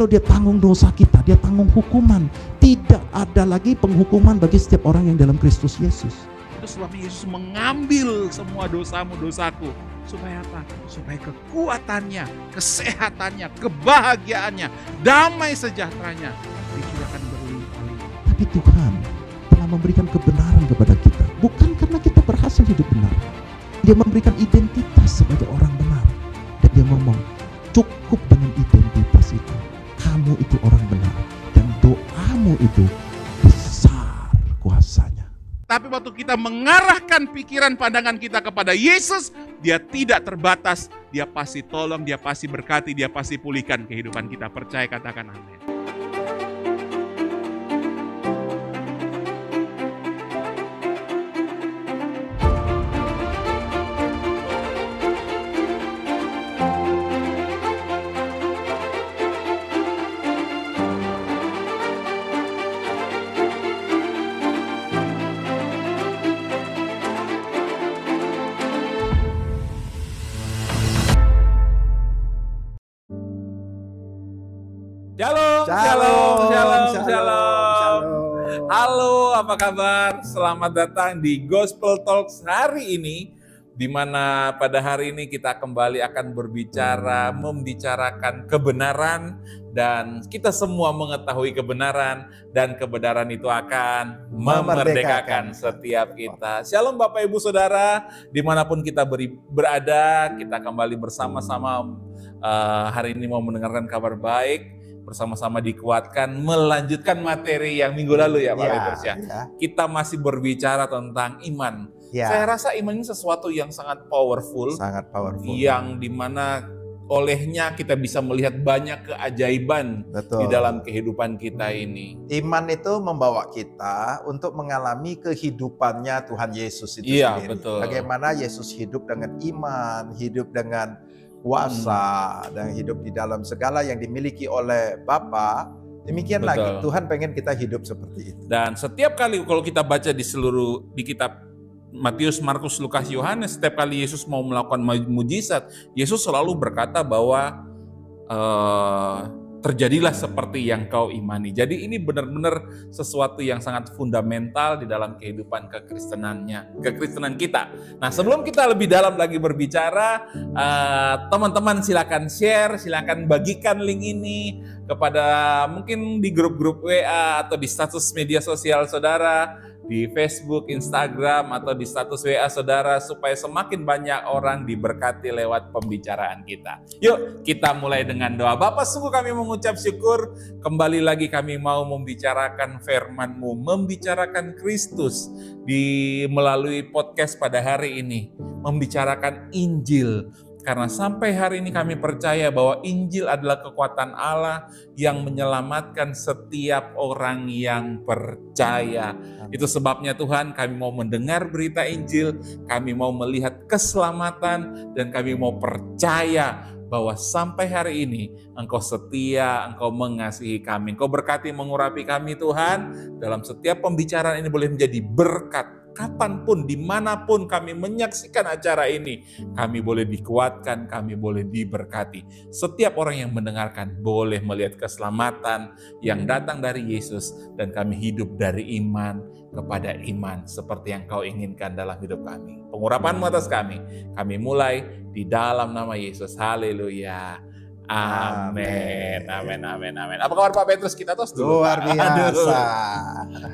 Kalau dia tanggung dosa kita, dia tanggung hukuman. Tidak ada lagi penghukuman bagi setiap orang yang dalam Kristus Yesus. Itu sebabnya Yesus mengambil semua dosamu, dosaku. Supaya apa? Supaya kekuatannya, kesehatannya, kebahagiaannya, damai sejahteranya dicurahkan berlimpah-limpah. Tapi Tuhan telah memberikan kebenaran kepada kita. Bukan karena kita berhasil hidup benar. Dia memberikan identitas sebagai orang benar. Dan dia ngomong, cukup dengan identitas itu. Kamu itu orang benar. Dan doamu itu besar kuasanya. Tapi waktu kita mengarahkan pikiran pandangan kita kepada Yesus, dia tidak terbatas, dia pasti tolong, dia pasti berkati, dia pasti pulihkan kehidupan kita. Percaya, katakan amin. Shalom, shalom, shalom, shalom. Halo, apa kabar? Selamat datang di Gospel Talks hari ini, di mana pada hari ini kita kembali akan berbicara, membicarakan kebenaran, dan kita semua mengetahui kebenaran, dan kebenaran itu akan memerdekakan setiap kita. Shalom Bapak Ibu Saudara, dimanapun kita berada, kita kembali bersama-sama hari ini mau mendengarkan kabar baik, bersama-sama dikuatkan, melanjutkan materi yang minggu lalu ya Pak Petrus ya. Kita masih berbicara tentang iman. Saya rasa iman ini sesuatu yang sangat powerful. Sangat powerful. Yang dimana olehnya kita bisa melihat banyak keajaiban di dalam kehidupan kita ini. Iman itu membawa kita untuk mengalami kehidupannya Tuhan Yesus itu sendiri. Betul. Bagaimana Yesus hidup dengan iman, hidup dengan kuasa, dan hidup di dalam segala yang dimiliki oleh Bapa. Demikian lagi Tuhan pengen kita hidup seperti itu. Dan setiap kali kalau kita baca di kitab Matius, Markus, Lukas, Yohanes, setiap kali Yesus mau melakukan mujizat, Yesus selalu berkata bahwa terjadilah seperti yang kau imani. Jadi ini benar-benar sesuatu yang sangat fundamental di dalam kehidupan kekristenan kita. Nah, sebelum kita lebih dalam lagi berbicara, teman-teman silakan share, silakan bagikan link ini kepada mungkin di grup-grup WA atau di status media sosial saudara, di Facebook, Instagram, atau di status WA saudara, supaya semakin banyak orang diberkati lewat pembicaraan kita. Yuk kita mulai dengan doa. Bapa, sungguh kami mengucap syukur, kembali lagi kami mau membicarakan firman-Mu, membicarakan Kristus melalui podcast pada hari ini, membicarakan Injil. Karena sampai hari ini kami percaya bahwa Injil adalah kekuatan Allah yang menyelamatkan setiap orang yang percaya. Itu sebabnya Tuhan, kami mau mendengar berita Injil, kami mau melihat keselamatan, dan kami mau percaya bahwa sampai hari ini Engkau setia, Engkau mengasihi kami. Engkau berkati mengurapi kami Tuhan, dalam setiap pembicaraan ini boleh menjadi berkat. Kapanpun, dimanapun kami menyaksikan acara ini, kami boleh dikuatkan, kami boleh diberkati. Setiap orang yang mendengarkan boleh melihat keselamatan yang datang dari Yesus, dan kami hidup dari iman kepada iman seperti yang Kau inginkan dalam hidup kami. Pengurapan-Mu atas kami mulai di dalam nama Yesus. Haleluya. Amin. Amin, amin, amin. Apa kabar Pak Petrus? Kita tos dulu. Luar biasa.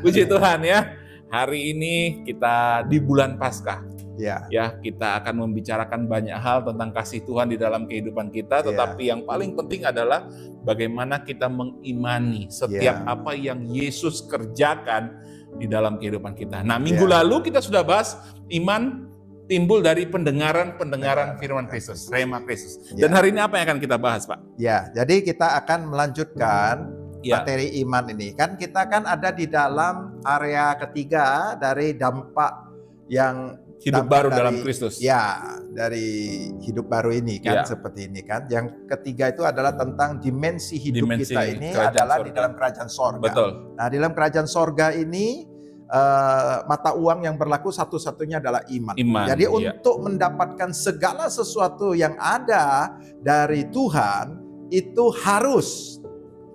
Puji Tuhan ya. Hari ini kita di bulan Paskah. Ya, kita akan membicarakan banyak hal tentang kasih Tuhan di dalam kehidupan kita, tetapi yang paling penting adalah bagaimana kita mengimani setiap apa yang Yesus kerjakan di dalam kehidupan kita. Nah, minggu lalu kita sudah bahas iman timbul dari pendengaran firman Kristus, rema Kristus. Dan hari ini apa yang akan kita bahas, Pak? Ya, jadi kita akan melanjutkan materi iman ini. Kan kita ada di dalam area ketiga dari dampak yang hidup baru dalam Kristus. Ya, dari hidup baru ini kan seperti ini kan. Yang ketiga itu adalah tentang dimensi hidup kita ini adalah di dalam kerajaan sorga. Betul. Nah, di dalam kerajaan sorga ini mata uang yang berlaku satu-satunya adalah iman. Jadi untuk mendapatkan segala sesuatu yang ada dari Tuhan itu harus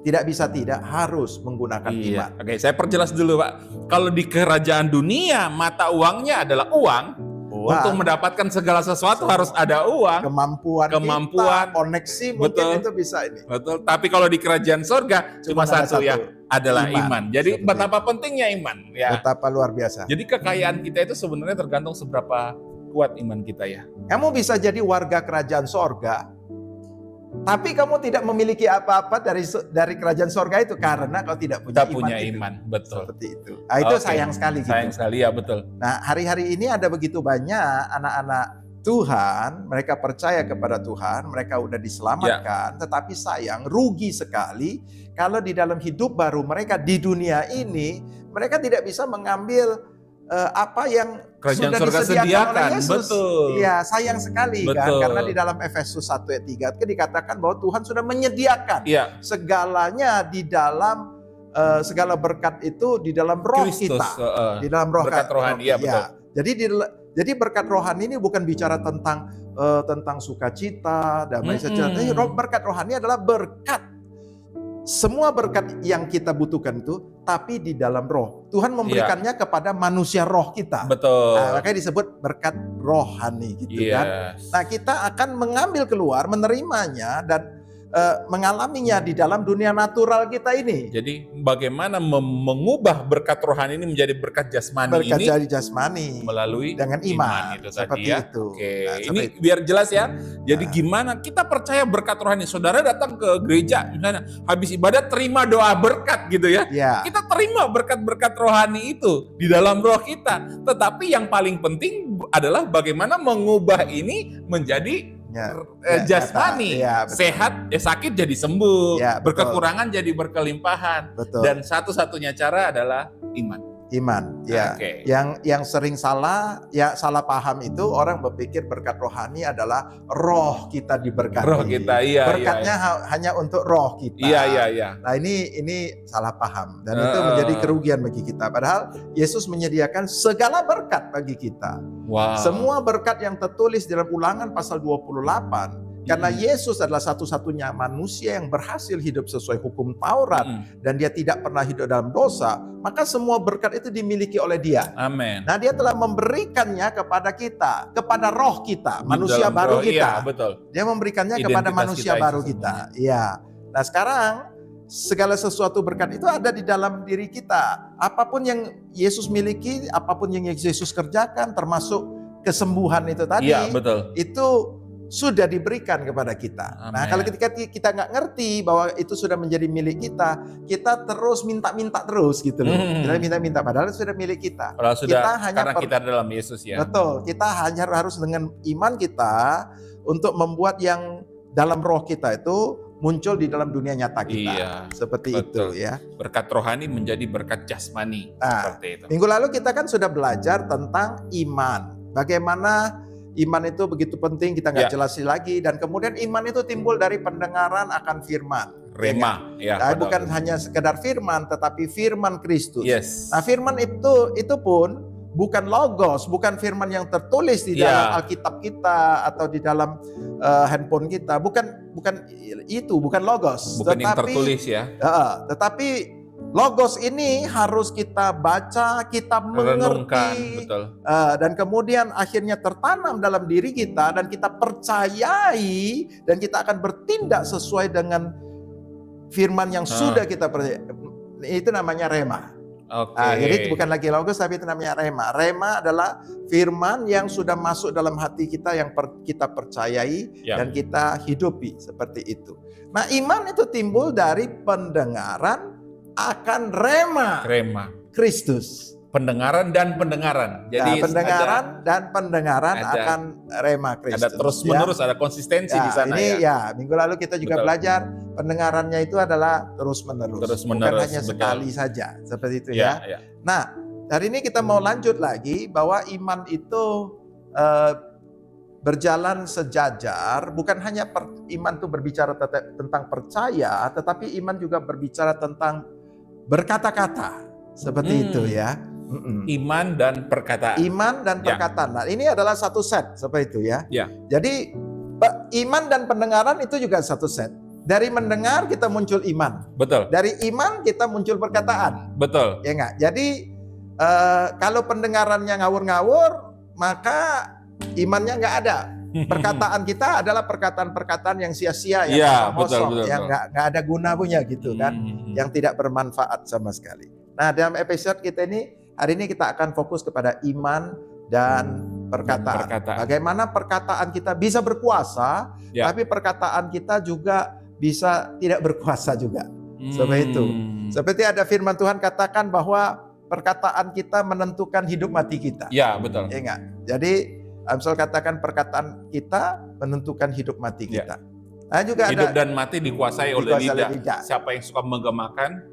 tidak bisa tidak, harus menggunakan iman. Oke, saya perjelas dulu Pak. Kalau di kerajaan dunia, mata uangnya adalah uang. Untuk mendapatkan segala sesuatu harus ada uang. Kemampuan kita, koneksi mungkin itu bisa ini. Betul, tapi kalau di kerajaan surga cuma satu ya, adalah iman. Jadi betapa pentingnya iman. Ya. Betapa luar biasa. Jadi kekayaan kita itu sebenarnya tergantung seberapa kuat iman kita ya. Kamu bisa jadi warga kerajaan sorga, tapi kamu tidak memiliki apa-apa dari kerajaan sorga itu karena kau tidak punya iman. Betul. Seperti itu. Nah, itu sayang sekali. Sayang sekali ya, betul. Nah, hari-hari ini ada begitu banyak anak-anak Tuhan, mereka percaya kepada Tuhan, mereka udah diselamatkan, tetapi sayang, rugi sekali kalau di dalam hidup baru mereka di dunia ini, mereka tidak bisa mengambil apa yang kerajaan sudah surga disediakan oleh Yesus. Betul. Iya, sayang sekali kan, karena di dalam Efesus 1 ayat 3 dikatakan bahwa Tuhan sudah menyediakan segalanya di dalam segala berkat itu di dalam roh Kristus, kita, di dalam roh berkat rohani. Iya, betul. Jadi berkat rohani ini bukan bicara tentang sukacita, damai sejahtera. Berkat rohani adalah berkat. Semua berkat yang kita butuhkan itu, tapi di dalam roh. Tuhan memberikannya kepada manusia roh kita. Betul. Nah, makanya disebut berkat rohani gitu kan. Nah, kita akan mengambil keluar, menerimanya dan mengalaminya di dalam dunia natural kita ini. Jadi bagaimana mengubah berkat rohani ini menjadi berkat jasmani berkat jadi jasmani melalui dengan iman itu seperti tadi ya. Itu. Oke, Nah, ini biar jelas ya. Jadi gimana kita percaya berkat rohani? Saudara datang ke gereja misalnya habis ibadat terima doa berkat gitu ya. Kita terima berkat-berkat rohani itu di dalam roh kita. Tetapi yang paling penting adalah bagaimana mengubah ini menjadi jasmani, sehat sakit jadi sembuh, berkekurangan jadi berkelimpahan, dan satu-satunya cara adalah iman. Yang sering salah paham itu orang berpikir berkat rohani adalah roh kita diberkati. Roh kita, berkatnya hanya untuk roh kita. Nah ini salah paham dan itu menjadi kerugian bagi kita. Padahal Yesus menyediakan segala berkat bagi kita. Semua berkat yang tertulis dalam Ulangan pasal 28. Karena Yesus adalah satu-satunya manusia yang berhasil hidup sesuai hukum Taurat dan dia tidak pernah hidup dalam dosa, maka semua berkat itu dimiliki oleh dia. Amin. Nah, dia telah memberikannya kepada kita, kepada roh kita, manusia baru kita. Dia memberikannya kepada manusia baru kita. Iya. Nah, sekarang segala sesuatu berkat itu ada di dalam diri kita. Apapun yang Yesus miliki, apapun yang Yesus kerjakan, termasuk kesembuhan itu tadi, itu sudah diberikan kepada kita. Amen. Nah, kalau ketika kita nggak ngerti bahwa itu sudah menjadi milik kita, kita terus minta-minta terus gitu loh. Kita minta-minta padahal itu sudah milik kita. Kita hanya karena kita dalam Yesus ya. Betul. Kita hanya harus dengan iman kita untuk membuat yang dalam roh kita itu muncul di dalam dunia nyata kita. Seperti itu ya. Berkat rohani menjadi berkat jasmani. Seperti itu. Minggu lalu kita kan sudah belajar tentang iman. Bagaimana iman itu begitu penting, kita nggak jelasin lagi. Dan kemudian iman itu timbul dari pendengaran akan firman. Rema. Bukan hanya sekedar firman, tetapi firman Kristus. Yes. Nah, firman itu pun bukan logos, bukan firman yang tertulis di dalam Alkitab kita atau di dalam handphone kita. Bukan itu, bukan logos. Bukan yang tertulis ya. Tetapi logos ini harus kita baca, kita mengerti, dan kemudian akhirnya tertanam dalam diri kita dan kita percayai dan kita akan bertindak sesuai dengan firman yang sudah kita percaya. Itu namanya rema. Jadi bukan lagi logos tapi itu namanya rema. Rema adalah firman yang sudah masuk dalam hati kita yang kita percayai dan kita hidupi seperti itu. Nah, iman itu timbul dari pendengaran akan rema Kristus. Pendengaran dan pendengaran. Jadi pendengaran akan rema Kristus. Ada terus-menerus, ada konsistensi di sana. Ini minggu lalu kita juga belajar pendengarannya itu adalah terus-menerus. Bukan hanya sekali saja. Seperti itu ya. Nah, hari ini kita mau lanjut lagi bahwa iman itu berjalan sejajar, bukan hanya iman itu berbicara tentang percaya, tetapi iman juga berbicara tentang berkata-kata. Seperti itu ya. Iman dan perkataan. Iman dan perkataan. Nah, ini adalah satu set seperti itu ya. Jadi iman dan pendengaran itu juga satu set. Dari mendengar kita muncul iman. Betul. Dari iman kita muncul perkataan. Betul. Ya enggak? Jadi kalau pendengarannya ngawur-ngawur, maka imannya nggak ada. Perkataan kita adalah perkataan-perkataan yang sia-sia, yang kosong, yang nggak ada guna punya gitu kan, yang tidak bermanfaat sama sekali. Nah, dalam episode kita ini, hari ini kita akan fokus kepada iman dan perkataan. Bagaimana perkataan kita bisa berkuasa, tapi perkataan kita juga bisa tidak berkuasa juga. Seperti itu. Seperti ada firman Tuhan katakan bahwa perkataan kita menentukan hidup mati kita. Ya, betul. Ya enggak? Jadi Amsal katakan perkataan kita menentukan hidup mati kita. Nah, juga hidup ada dan mati dikuasai oleh lidah. Siapa yang suka memakan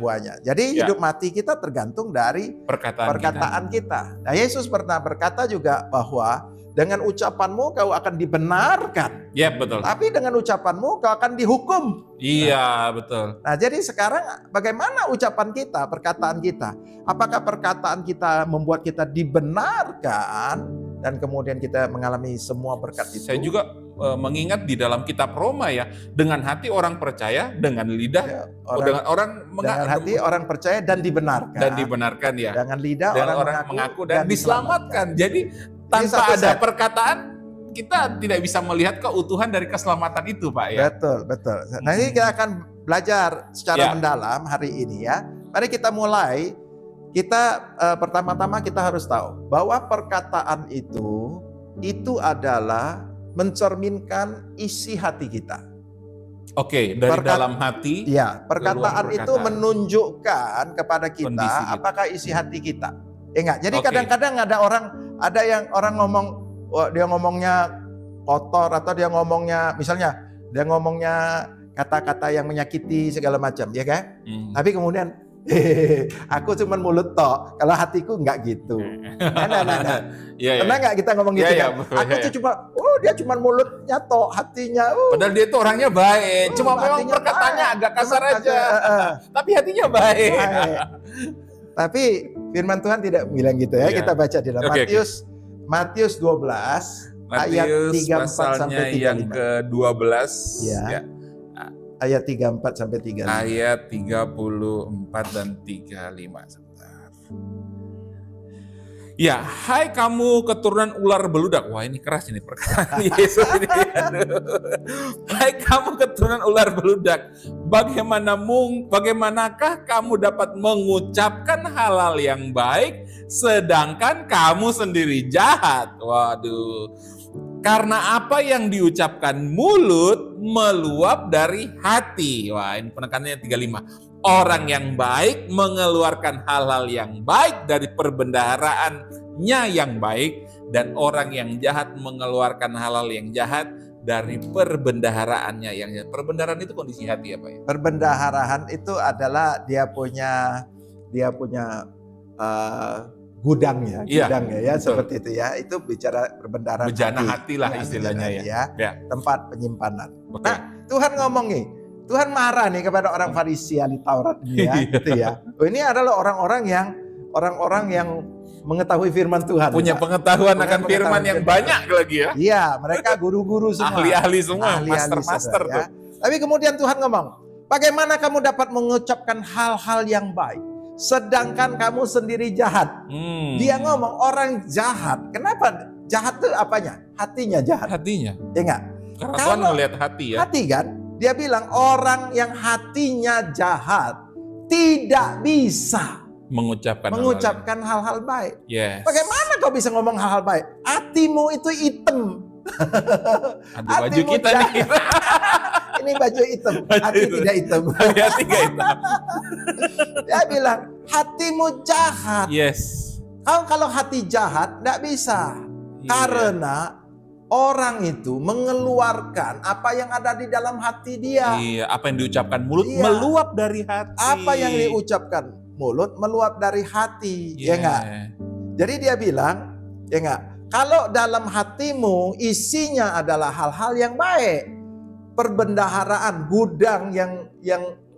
buahnya. Jadi hidup mati kita tergantung dari perkataan kita. Nah, Yesus pernah berkata juga bahwa dengan ucapanmu kau akan dibenarkan. Iya, betul. Tapi dengan ucapanmu kau akan dihukum. Iya, betul. Nah, jadi sekarang bagaimana ucapan kita, perkataan kita? Apakah perkataan kita membuat kita dibenarkan dan kemudian kita mengalami semua berkat itu? Saya juga mengingat di dalam kitab Roma ya, dengan hati orang percaya, dengan lidah dengan hati orang percaya dan dibenarkan. Dan dibenarkan ya. Dengan lidah orang mengaku dan diselamatkan. Jadi tanpa ada perkataan, kita tidak bisa melihat keutuhan dari keselamatan itu, Pak ya. Betul. Nanti kita akan belajar secara mendalam hari ini ya. Mari kita mulai. Kita pertama-tama kita harus tahu bahwa perkataan itu adalah mencerminkan isi hati kita. Oke, dari dalam hati. Ya, perkataan itu menunjukkan kepada kita apakah isi hati kita. Enggak. Jadi kadang-kadang ada yang orang ngomong, dia ngomongnya kotor atau dia ngomongnya misalnya dia ngomongnya kata-kata yang menyakiti segala macam, ya kan? Tapi kemudian aku cuma mulut tok, kalau hatiku enggak gitu. Nah. Pernah nggak kita ngomong gitu kan? Aku tuh cuma, dia cuma mulutnya tok, hatinya. Padahal dia tuh orangnya baik, cuma memang perkataannya agak kasar aja. Tapi hatinya baik. Tapi firman Tuhan tidak bilang gitu ya. Kita baca di dalam Matius 12 ayat 34 sampai 35. Yang ke-12 ya. Ayat 34 sampai 35. Ayat 34 dan 35. Sebentar. Ya, hai kamu keturunan ular beludak. Wah, ini keras ini perkataan Yesus ini. Hai kamu keturunan ular beludak. Bagaimanakah kamu dapat mengucapkan hal-hal yang baik sedangkan kamu sendiri jahat? Waduh. Karena apa yang diucapkan mulut meluap dari hati. Wah, ini penekanannya 35. Orang yang baik mengeluarkan hal-hal yang baik dari perbendaharaannya yang baik, dan orang yang jahat mengeluarkan hal-hal yang jahat dari perbendaharaannya yang jahat. Perbendaharaan itu kondisi hati apa ya? Perbendaharaan itu adalah dia punya gudangnya ya, seperti itu ya. Itu bicara perbendaharaan bejana hati lah istilahnya ya. Tempat penyimpanan. Nah, Tuhan ngomong nih, Tuhan marah nih kepada orang Farisi ahli Taurat ya, gitu ya. Ini adalah orang-orang yang mengetahui firman Tuhan. Punya pengetahuan akan firman yang banyak lagi ya. Iya, mereka guru-guru semua. Ahli-ahli semua, master-master tuh. Tapi kemudian Tuhan ngomong, bagaimana kamu dapat mengucapkan hal-hal yang baik sedangkan kamu sendiri jahat? Dia ngomong orang jahat. Kenapa jahat itu apanya? Hatinya jahat. Hatinya. Ya enggak? Karena Tuhan melihat hati ya. Hati kan? Dia bilang orang yang hatinya jahat tidak bisa mengucapkan hal-hal baik. Yes. Bagaimana kau bisa ngomong hal-hal baik? Hatimu itu hitam. Ada baju kita nih. Ini baju hitam. Hati tidak hitam. Hati tidak hitam. Dia bilang hatimu jahat. Yes. Kalau hati jahat tidak bisa. Karena orang itu mengeluarkan apa yang ada di dalam hati dia. Iya, apa yang diucapkan mulut meluap dari hati. Apa yang diucapkan mulut meluap dari hati, ya enggak? Jadi dia bilang, ya enggak? Kalau dalam hatimu isinya adalah hal-hal yang baik, perbendaharaan gudang yang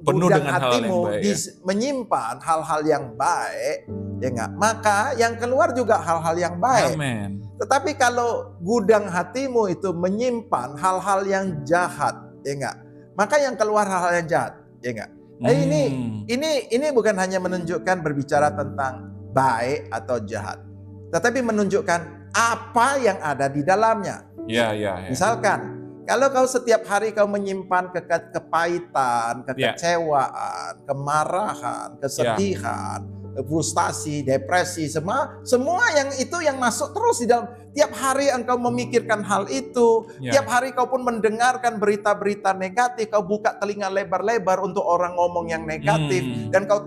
penuh gudang dengan hatimu hal yang baik, menyimpan hal-hal yang baik, ya enggak? Maka yang keluar juga hal-hal yang baik. Amen. Tetapi kalau gudang hatimu itu menyimpan hal-hal yang jahat, ya enggak? Maka yang keluar hal-hal yang jahat, ya enggak? Ini bukan hanya menunjukkan berbicara tentang baik atau jahat, tetapi menunjukkan apa yang ada di dalamnya. Misalkan, kalau kau setiap hari kau menyimpan kepahitan, kekecewaan, kemarahan, kesedihan, frustasi, depresi, semua yang itu yang masuk terus di dalam. Tiap hari engkau memikirkan hal itu, tiap hari kau pun mendengarkan berita-berita negatif, kau buka telinga lebar-lebar untuk orang ngomong yang negatif, dan kau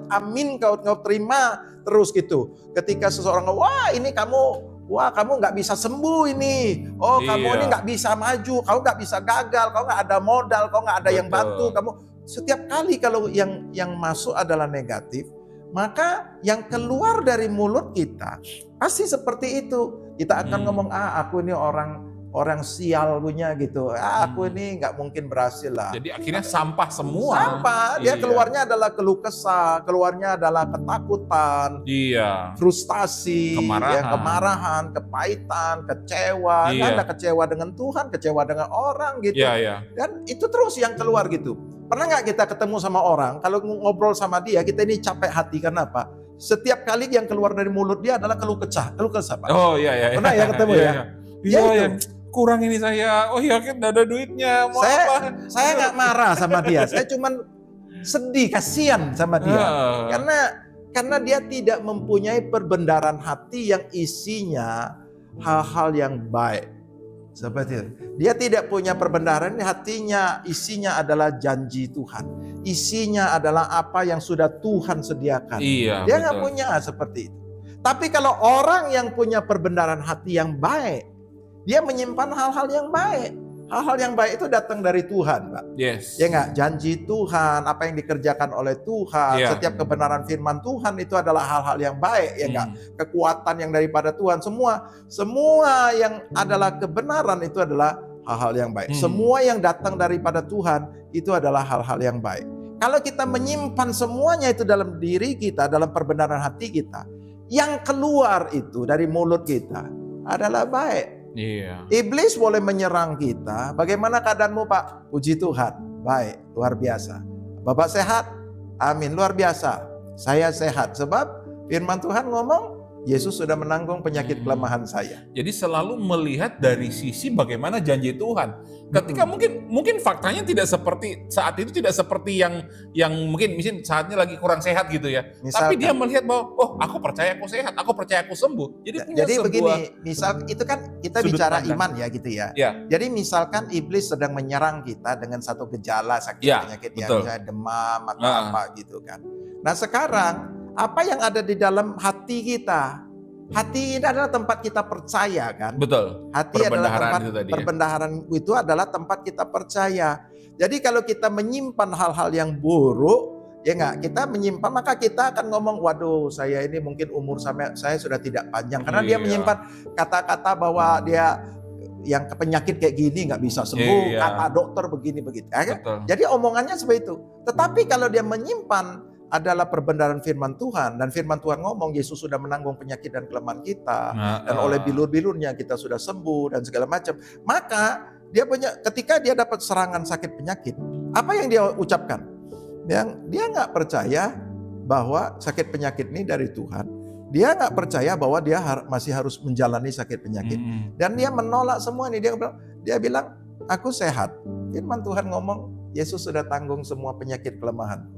terima terus gitu. Ketika seseorang, kamu nggak bisa sembuh ini. Kamu ini nggak bisa maju, kamu nggak bisa gagal, kamu nggak ada modal, kamu nggak ada yang bantu. Kamu setiap kali kalau yang masuk adalah negatif, maka yang keluar dari mulut kita pasti seperti itu. Kita akan ngomong, aku ini orang sial punya gitu. Aku ini nggak mungkin berhasil lah. Jadi akhirnya sampah semua. Sampah. Dia keluarnya adalah keluh kesah, keluarnya adalah ketakutan, frustasi, kemarahan, kepahitan, kecewa. Nggak ada kecewa dengan Tuhan, kecewa dengan orang gitu. Dan itu terus yang keluar gitu. Pernah nggak kita ketemu sama orang, kalau ngobrol sama dia, kita ini capek hati karena apa? Setiap kali yang keluar dari mulut dia adalah keluh kesah, Pak. Pernah ya ketemu ya? Kurang ini saya, kan gak ada duitnya, mau saya nggak marah sama dia, saya cuman sedih, kasihan sama dia, karena dia tidak mempunyai perbendaharaan hati yang isinya hal-hal yang baik. Seperti itu. Dia tidak punya perbendaharaan hatinya, isinya adalah janji Tuhan, isinya adalah apa yang sudah Tuhan sediakan. Dia nggak punya seperti itu. Tapi kalau orang yang punya perbendaharaan hati yang baik, dia menyimpan hal-hal yang baik. Hal-hal yang baik itu datang dari Tuhan, Pak. Ya enggak? Janji Tuhan, apa yang dikerjakan oleh Tuhan, setiap kebenaran firman Tuhan itu adalah hal-hal yang baik, ya enggak? Kekuatan yang daripada Tuhan, semua yang adalah kebenaran itu adalah hal-hal yang baik. Semua yang datang daripada Tuhan itu adalah hal-hal yang baik. Kalau kita menyimpan semuanya itu dalam diri kita, dalam perbenaran hati kita, yang keluar itu dari mulut kita adalah baik. Iblis boleh menyerang kita. Bagaimana keadaanmu, Pak? Puji Tuhan, baik, luar biasa. Bapak sehat? Amin, luar biasa. Saya sehat sebab firman Tuhan ngomong Yesus sudah menanggung penyakit kelemahan saya. Jadi selalu melihat dari sisi bagaimana janji Tuhan. Ketika mungkin faktanya tidak seperti saat itu, tidak seperti yang mungkin saatnya lagi kurang sehat gitu ya. Misalkan, tapi dia melihat bahwa aku percaya aku sehat, aku percaya aku sembuh. Jadi begini, misal itu kan kita bicara iman ya gitu ya. Jadi misalkan iblis sedang menyerang kita dengan satu gejala sakit penyakit yang misalnya demam atau apa gitu kan. Nah sekarang apa yang ada di dalam hati kita? Hati ini adalah tempat kita percaya kan? Betul. Hati adalah tempat perbendaharaan itu adalah tempat kita percaya. Jadi kalau kita menyimpan hal-hal yang buruk, ya enggak, kita menyimpan maka kita akan ngomong, waduh saya ini mungkin umur saya sudah tidak panjang. Karena dia menyimpan kata-kata bahwa dia yang penyakit kayak gini nggak bisa sembuh, kata dokter begini begitu. Jadi omongannya seperti itu. Tetapi kalau dia menyimpan adalah perbendaharaan firman Tuhan, dan firman Tuhan ngomong Yesus sudah menanggung penyakit dan kelemahan kita, dan oleh bilur-bilurnya kita sudah sembuh dan segala macam. Maka dia ketika dia dapat serangan sakit penyakit, apa yang dia ucapkan? Dia nggak percaya bahwa sakit penyakit ini dari Tuhan. Dia nggak percaya bahwa dia masih harus menjalani sakit penyakit, dan dia menolak semua ini. Dia bilang, aku sehat. Firman Tuhan ngomong Yesus sudah tanggung semua penyakit kelemahan.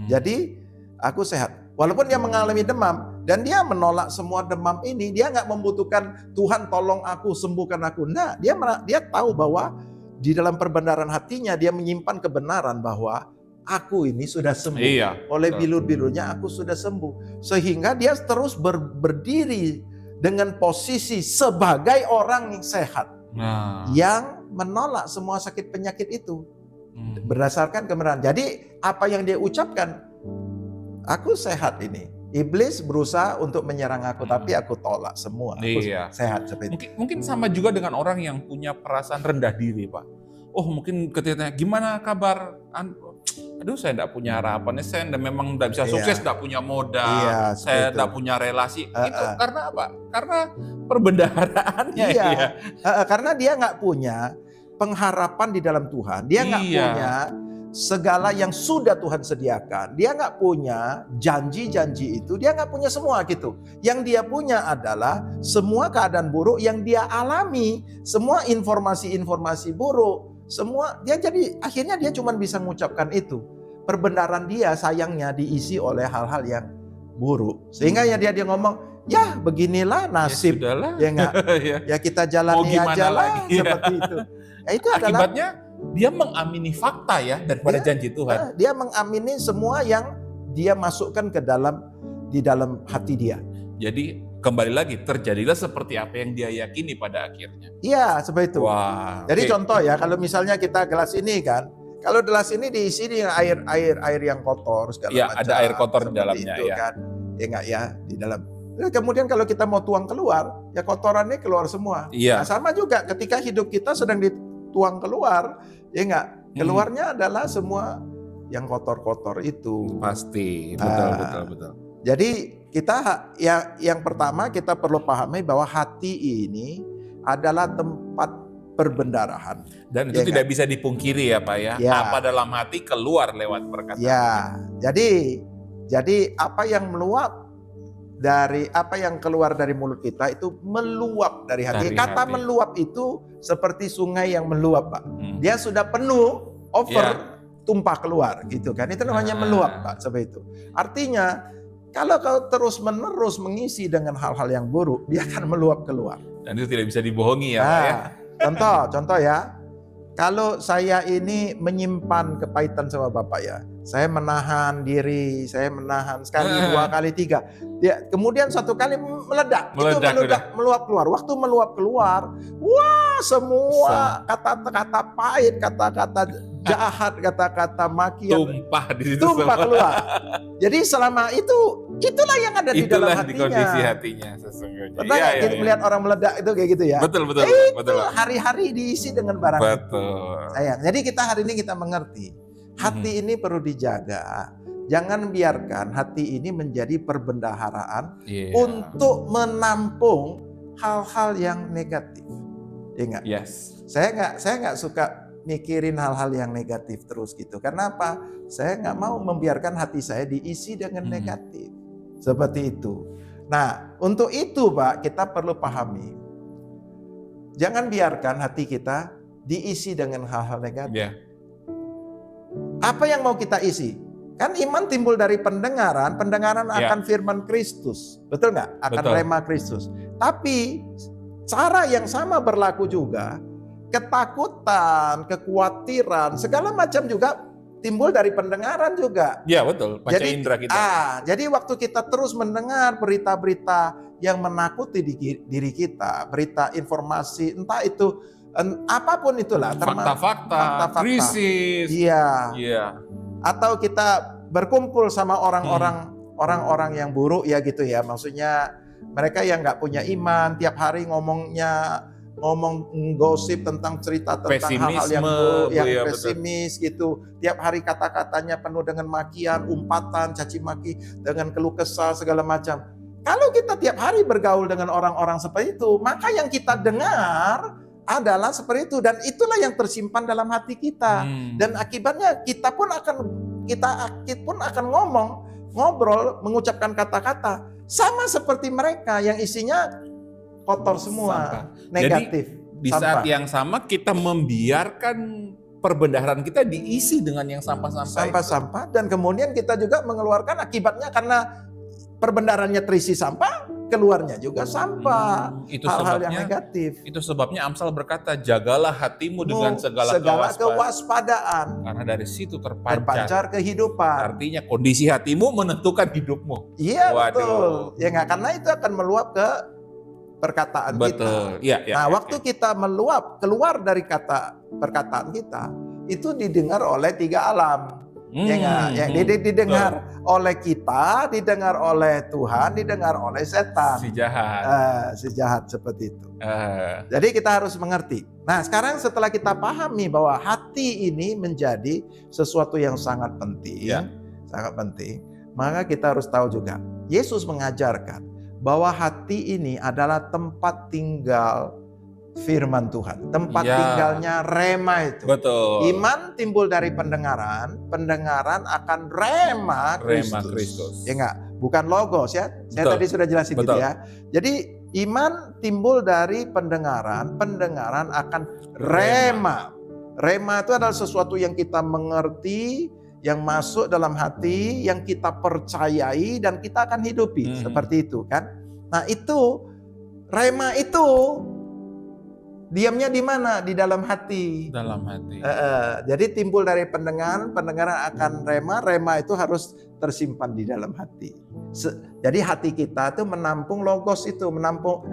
Jadi aku sehat. Walaupun dia mengalami demam dan dia menolak semua demam ini, dia nggak membutuhkan Tuhan tolong aku, sembuhkan aku. Nah, dia tahu bahwa di dalam perbendaharaan hatinya dia menyimpan kebenaran bahwa aku ini sudah sembuh. Oleh bilur-bilurnya aku sudah sembuh. Sehingga dia terus berdiri dengan posisi sebagai orang yang sehat. Yang menolak semua sakit penyakit itu. Berdasarkan kebenaran. Jadi apa yang dia ucapkan, aku sehat ini. Iblis berusaha untuk menyerang aku, tapi aku tolak semua. Aku sehat seperti itu. Mungkin sama juga dengan orang yang punya perasaan rendah diri, Pak. Mungkin ketika gimana kabar? Aduh, saya tidak punya harapan. Saya memang tidak bisa sukses, tidak punya modal, saya tidak punya relasi. Itu karena apa? Karena perbendaharaannya. Karena dia nggak punya pengharapan di dalam Tuhan. Dia nggak punya segala yang sudah Tuhan sediakan. Dia nggak punya janji-janji itu. Dia nggak punya semua gitu. Yang dia punya adalah semua keadaan buruk yang dia alami. Semua informasi-informasi buruk. Semua dia jadi akhirnya dia cuma bisa mengucapkan itu. Perbendaharaan dia sayangnya diisi oleh hal-hal yang buruk. Sehingga ya dia ngomong, ya beginilah nasib. Ya sudahlah. Ya enggak. Ya kita jalani aja lah seperti itu. Ya, itu akibatnya dia mengamini fakta ya daripada janji Tuhan. Dia mengamini semua yang dia masukkan di dalam hati dia. Jadi kembali lagi terjadilah seperti apa yang dia yakini pada akhirnya. Iya, seperti itu. Wah. Jadi contoh ya, kalau misalnya kita gelas ini kan, kalau gelas ini diisi dengan air yang kotor segala macam. Ada air kotor di dalamnya itu, ya. Kan. Ya enggak ya di dalam. Kemudian kalau kita mau tuang keluar, ya kotorannya keluar semua. Iya. Nah, sama juga ketika hidup kita sedang dituang keluar, ya enggak, keluarnya adalah semua yang kotor-kotor itu. Pasti, betul. Jadi kita yang pertama kita perlu pahami bahwa hati ini adalah tempat perbendarahan. Dan itu tidak bisa dipungkiri ya Pak ya. Apa dalam hati keluar lewat perkataan. Ya, jadi apa yang meluap dari apa yang keluar dari mulut kita itu meluap dari hati. Kata meluap itu seperti sungai yang meluap, Pak. Dia sudah penuh, tumpah keluar gitu kan. Itu namanya meluap, Pak, seperti itu. Artinya kalau kau terus-menerus mengisi dengan hal-hal yang buruk, dia akan meluap keluar. Dan itu tidak bisa dibohongi ya, Pak ya. Contoh ya. Kalau saya ini menyimpan kepahitan sama Bapak ya, saya menahan diri, saya menahan sekali, 2 kali, 3. Kemudian suatu kali meledak meluap keluar. Waktu meluap keluar, wah semua kata-kata pahit, kata-kata jahat, kata-kata makian tumpah keluar. Jadi selama itulah yang ada di dalam hatinya. Itulah di kondisi hatinya sesungguhnya. Betul kita melihat orang meledak itu kayak gitu ya. Betul. Itu hari-hari diisi dengan barang. Betul. Sayang. Jadi hari ini kita mengerti. Hati ini perlu dijaga. Jangan biarkan hati ini menjadi perbendaharaan untuk menampung hal-hal yang negatif. Ingat. Yes. Saya nggak suka mikirin hal-hal yang negatif terus gitu. Karena apa? Saya nggak mau membiarkan hati saya diisi dengan negatif. Seperti itu. Nah, untuk itu Pak, kita perlu pahami. Jangan biarkan hati kita diisi dengan hal-hal negatif. Apa yang mau kita isi? Kan iman timbul dari pendengaran akan firman Kristus. Betul nggak? Akan rema Kristus. Tapi cara yang sama berlaku juga. Ketakutan, kekhawatiran, segala macam juga timbul dari pendengaran juga. Ya betul, panca indera kita. Jadi waktu kita terus mendengar berita-berita yang menakuti diri kita, berita informasi, entah itu apapun itulah, fakta-fakta, krisis. Iya. Atau kita berkumpul sama orang-orang yang buruk ya gitu ya. Maksudnya mereka yang nggak punya iman, tiap hari ngomong gosip tentang cerita tentang hal-hal yang buruk, yang pesimis gitu. Tiap hari kata-katanya penuh dengan makian, umpatan, caci maki, dengan keluh kesah segala macam. Kalau kita tiap hari bergaul dengan orang-orang seperti itu, maka yang kita dengar adalah seperti itu, dan itulah yang tersimpan dalam hati kita. Dan akibatnya kita pun akan ngobrol, mengucapkan kata-kata sama seperti mereka yang isinya kotor semua, negatif. Jadi di saat yang sama kita membiarkan perbendaharaan kita diisi dengan yang sampah-sampah. Dan kemudian kita juga mengeluarkan akibatnya karena perbendaharannya terisi sampah, keluarnya juga sampah. Itu hal-hal yang negatif. Itu sebabnya Amsal berkata, jagalah hatimu dengan segala kewaspadaan. Karena dari situ terpancar kehidupan. Artinya kondisi hatimu menentukan hidupmu. Iya, betul. Ya nggak, karena itu akan meluap ke perkataan kita. Waktu kita meluap keluar dari perkataan kita, itu didengar oleh 3 alam. Didengar oleh kita, didengar oleh Tuhan, didengar oleh setan. Si jahat seperti itu. Jadi kita harus mengerti. Nah, sekarang setelah kita pahami bahwa hati ini menjadi sesuatu yang sangat penting, maka kita harus tahu juga Yesus mengajarkan bahwa hati ini adalah tempat tinggal firman Tuhan. Tempat Ya. tinggalnya rema itu. Betul. Iman timbul dari pendengaran, pendengaran akan rema Kristus. Ya enggak? Bukan logos ya. Saya Betul. tadi sudah jelasin gitu Betul. ya. Jadi iman timbul dari pendengaran, pendengaran akan rema. Rema itu adalah sesuatu yang kita mengerti, yang masuk dalam hati, yang kita percayai dan kita akan hidupi. Seperti itu kan. Nah itu, rema itu diamnya di mana? Di dalam hati. Dalam hati. Jadi timbul dari pendengaran, pendengaran akan rema, rema itu harus tersimpan di dalam hati. Jadi hati kita tuh menampung logos itu, menampung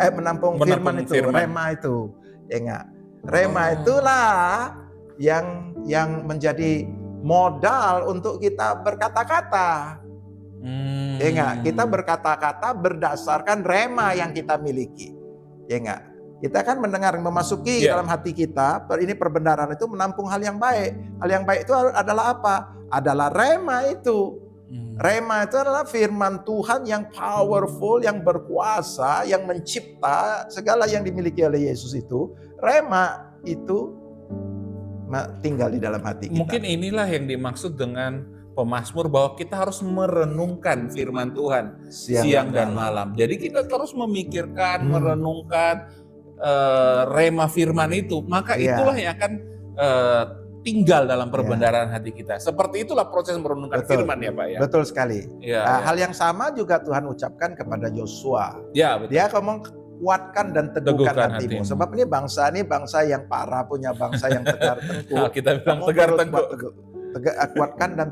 firman itu, rema itu. Ya enggak? Rema itulah yang menjadi modal untuk kita berkata-kata. Ya enggak? Kita berkata-kata berdasarkan rema yang kita miliki. Ya enggak? Kita kan mendengar, memasuki dalam hati kita, ini perbendaharaan itu menampung hal yang baik. Hal yang baik itu adalah apa? Adalah rema itu. Rema itu adalah firman Tuhan yang powerful, yang berkuasa, yang mencipta segala yang dimiliki oleh Yesus itu. Rema itu tinggal di dalam hati kita. Mungkin inilah yang dimaksud dengan pemazmur, bahwa kita harus merenungkan firman Tuhan siang dan malam. Jadi kita terus memikirkan, merenungkan rema firman itu, maka itulah yang akan tinggal dalam perbendaharaan hati kita. Seperti itulah proses merenungkan firman ya Pak ya. Betul sekali. Hal yang sama juga Tuhan ucapkan kepada Yosua. Ya, betul. Dia ngomong, kuatkan dan teguhkan hatimu. Sebab ini bangsa yang parah, punya bangsa yang tegar tengkuk. Kita bilang tegar tengkuk. Kuatkan dan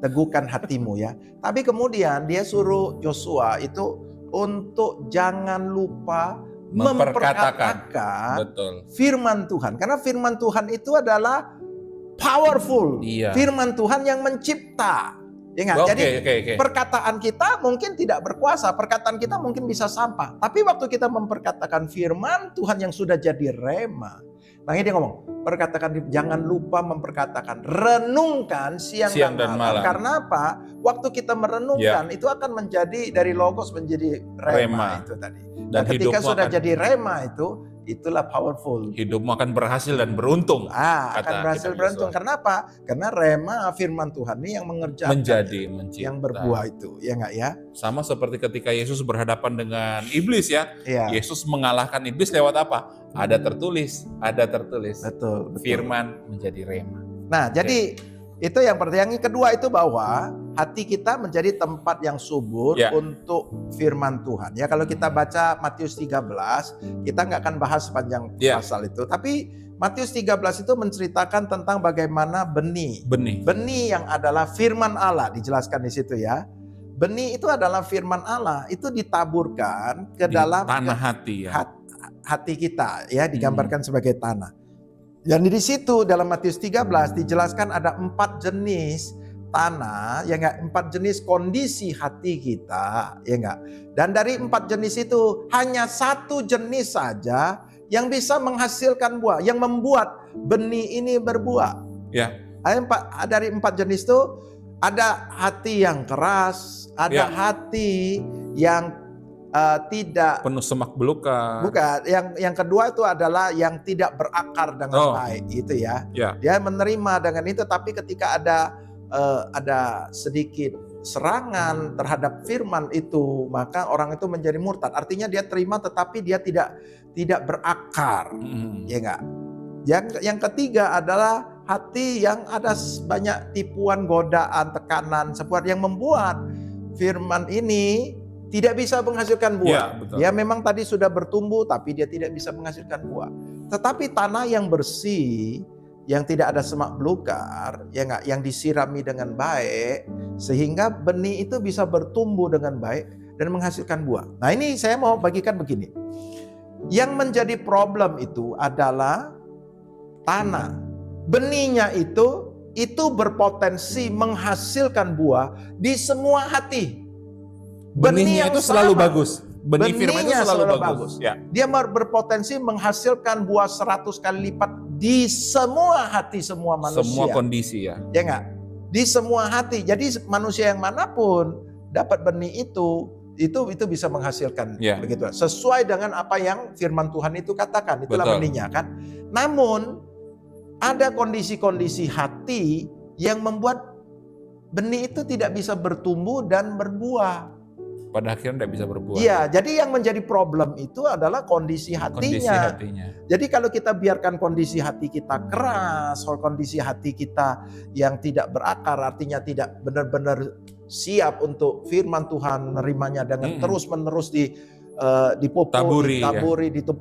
teguhkan hatimu ya. Tapi kemudian dia suruh Yosua itu untuk jangan lupa memperkatakan firman Tuhan. Karena firman Tuhan itu adalah powerful. Firman Tuhan yang mencipta. Ya enggak? Jadi perkataan kita mungkin tidak berkuasa, perkataan kita mungkin bisa sampah. Tapi waktu kita memperkatakan firman Tuhan yang sudah jadi rema, makanya dia ngomong, jangan lupa memperkatakan, renungkan siang dan malam. Karena apa? Waktu kita merenungkan itu akan menjadi dari logos menjadi rema itu tadi. Dan ketika sudah jadi rema itu, itulah powerful. Hidupmu akan berhasil dan beruntung. Akan berhasil beruntung. Karena apa? Karena rema firman Tuhan ini yang mengerjakan, yang berbuah itu, ya enggak ya? Sama seperti ketika Yesus berhadapan dengan iblis ya. Yesus mengalahkan iblis lewat apa? Ada tertulis. Betul. Firman menjadi rema. Nah, jadi itu yang pertama. Yang kedua itu bahwa hati kita menjadi tempat yang subur untuk firman Tuhan. Ya, kalau kita baca Matius 13, kita nggak akan bahas sepanjang pasal itu. Tapi Matius 13 itu menceritakan tentang bagaimana benih yang adalah firman Allah, dijelaskan di situ ya. Benih itu adalah firman Allah, itu ditaburkan ke dalam tanah hati ya. Hati kita ya, digambarkan sebagai tanah. Dan di situ dalam Matius 13 dijelaskan ada 4 jenis tanah, ya enggak, 4 jenis kondisi hati kita, ya enggak. Dan dari 4 jenis itu hanya 1 jenis saja yang bisa menghasilkan buah, yang membuat benih ini berbuah. Ya. Dari 4 jenis itu ada hati yang keras, ada hati yang tidak penuh semak belukar. Bukan, yang kedua itu adalah yang tidak berakar dengan baik, gitu ya. Dia menerima dengan itu, tapi ketika ada sedikit serangan terhadap firman itu, maka orang itu menjadi murtad. Artinya dia terima tetapi dia tidak berakar. Ya enggak? Yang ketiga adalah hati yang ada banyak tipuan, godaan, tekanan, sebuah yang membuat firman ini tidak bisa menghasilkan buah. Dia memang tadi sudah bertumbuh tapi dia tidak bisa menghasilkan buah. Tetapi tanah yang bersih, yang tidak ada semak belukar, yang disirami dengan baik, sehingga benih itu bisa bertumbuh dengan baik dan menghasilkan buah. Nah, ini saya mau bagikan begini. Yang menjadi problem itu adalah tanah. Benihnya itu berpotensi menghasilkan buah di semua hati. Benihnya itu selalu bagus. Benih firman itu selalu bagus. Ya. Dia berpotensi menghasilkan buah 100 kali lipat di semua hati, semua manusia. Semua kondisi ya. Ya enggak? Di semua hati. Jadi manusia yang manapun dapat benih itu, itu bisa menghasilkan begitu. Sesuai dengan apa yang firman Tuhan itu katakan, itulah benihnya kan. Namun ada kondisi-kondisi hati yang membuat benih itu tidak bisa bertumbuh dan berbuah. Pada akhirnya tidak bisa berbuah. Iya, jadi yang menjadi problem itu adalah kondisi hatinya. Jadi kalau kita biarkan kondisi hati kita keras, kondisi hati kita yang tidak berakar, artinya tidak benar-benar siap untuk firman Tuhan, nerimanya dengan terus-menerus dipupuk,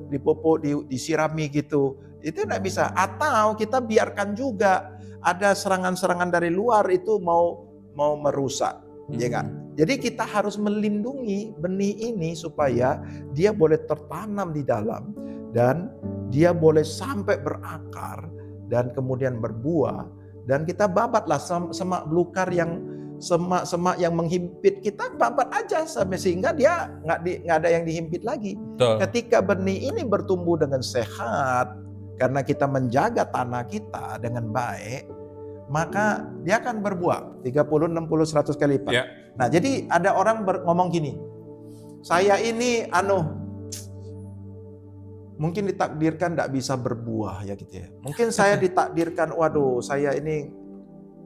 dipupuk, disirami gitu. Itu tidak bisa. Atau kita biarkan juga ada serangan-serangan dari luar itu mau merusak, ya kan? Jadi kita harus melindungi benih ini supaya dia boleh tertanam di dalam dan dia boleh sampai berakar dan kemudian berbuah, dan kita babatlah semak belukar yang semak yang menghimpit, kita babat aja sampai sehingga dia nggak ada yang dihimpit lagi. Betul. Ketika benih ini bertumbuh dengan sehat karena kita menjaga tanah kita dengan baik, maka dia akan berbuah 30, 60, 100 kali lipat. Ya. Nah, jadi ada orang ngomong gini, saya ini mungkin ditakdirkan tidak bisa berbuah ya gitu ya. Mungkin saya ditakdirkan, waduh saya ini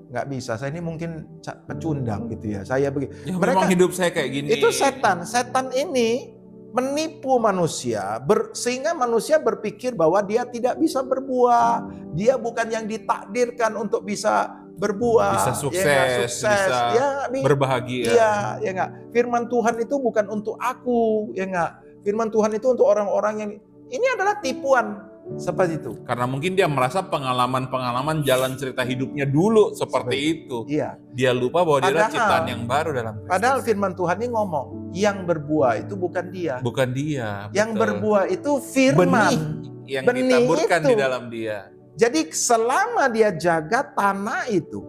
nggak bisa, saya ini mungkin pecundang gitu ya. Saya begitu. Ya, mereka hidup saya kayak gini. Itu setan ini menipu manusia sehingga manusia berpikir bahwa dia tidak bisa berbuah. Dia bukan yang ditakdirkan untuk bisa berbuah, bisa sukses, bisa berbahagia. Iya, ya enggak. Firman Tuhan itu bukan untuk aku, ya enggak. Firman Tuhan itu untuk orang-orang yang ini adalah tipuan seperti itu. Karena mungkin dia merasa pengalaman jalan cerita hidupnya dulu seperti itu. Iya. Dia lupa bahwa dia adalah ciptaan yang baru dalam Kristus. Padahal firman Tuhan ini ngomong, yang berbuah itu bukan dia. Bukan dia. Yang berbuah itu firman. Benih yang ditaburkan di dalam dia. Jadi selama dia jaga tanah itu,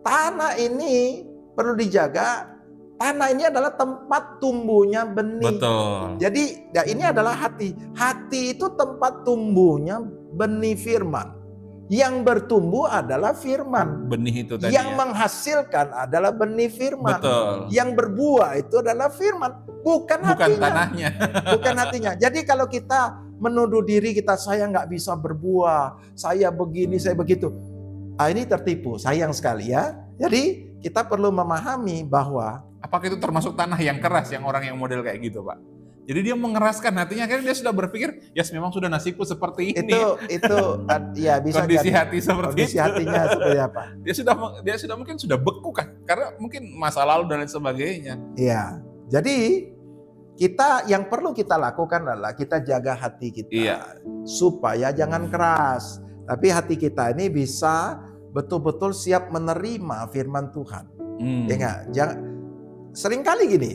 tanah ini perlu dijaga. Tanah ini adalah tempat tumbuhnya benih. Betul. Jadi ya ini adalah hati. Hati itu tempat tumbuhnya benih firman. Yang bertumbuh adalah firman. Benih itu tadi. Yang menghasilkan adalah benih firman. Betul. Yang berbuah itu adalah firman. Bukan hatinya. Tanahnya. Bukan hatinya. Jadi kalau kita menuduh diri kita, saya nggak bisa berbuah, saya begini, saya begitu. Ini tertipu, sayang sekali ya. Jadi kita perlu memahami bahwa apakah itu termasuk tanah yang keras yang orang yang model kayak gitu, Pak? Jadi dia mengeraskan hatinya, akhirnya dia sudah berpikir, ya memang sudah nasibku seperti ini. Itu ya bisa kondisi hati seperti kondisi hatinya seperti apa? Dia sudah mungkin sudah beku kan, karena mungkin masa lalu dan lain sebagainya. Iya. Jadi yang perlu kita lakukan adalah kita jaga hati kita supaya jangan keras, tapi hati kita ini bisa betul-betul siap menerima firman Tuhan. Ya enggak? Seringkali gini,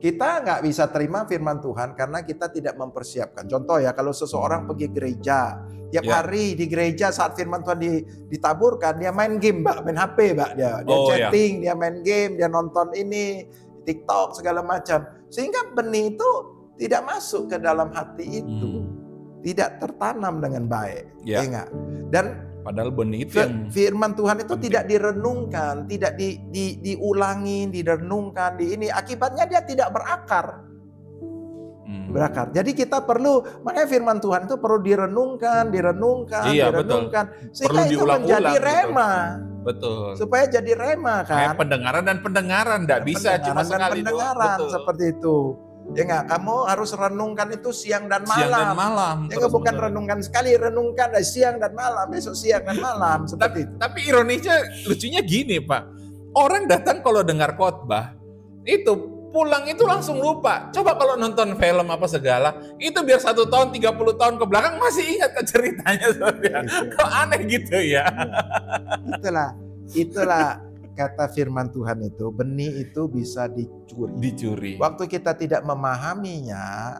kita nggak bisa terima firman Tuhan karena kita tidak mempersiapkan. Contoh ya, kalau seseorang pergi gereja, tiap hari di gereja saat firman Tuhan ditaburkan, dia main game, Mbak, main HP, Mbak, dia chatting, dia main game, dia nonton ini, TikTok segala macam, sehingga benih itu tidak masuk ke dalam hati itu, tidak tertanam dengan baik, ya enggak? Dan padahal benih itu firman Tuhan itu tidak direnungkan, tidak diulangi, direnungkan, akibatnya dia tidak berakar. Berakar. Jadi kita perlu, makanya firman Tuhan itu perlu direnungkan, sehingga itu menjadi rema. Betul. Supaya jadi rema kan. Kayak pendengaran tidak bisa cuma sekali doang. Seperti itu. Ya enggak, kamu harus renungkan itu siang dan malam. Siang dan malam. Ya enggak, bukan renungkan sekali, renungkan siang dan malam, besok siang dan malam seperti itu. Tapi ironisnya, lucunya gini, Pak. Orang datang kalau dengar khotbah, itu pulang itu langsung lupa. Coba kalau nonton film apa segala, itu biar 1 tahun, 30 tahun ke belakang masih ingat ke ceritanya. Kok aneh gitu ya. Itulah kata firman Tuhan itu, benih itu bisa dicuri. Waktu kita tidak memahaminya,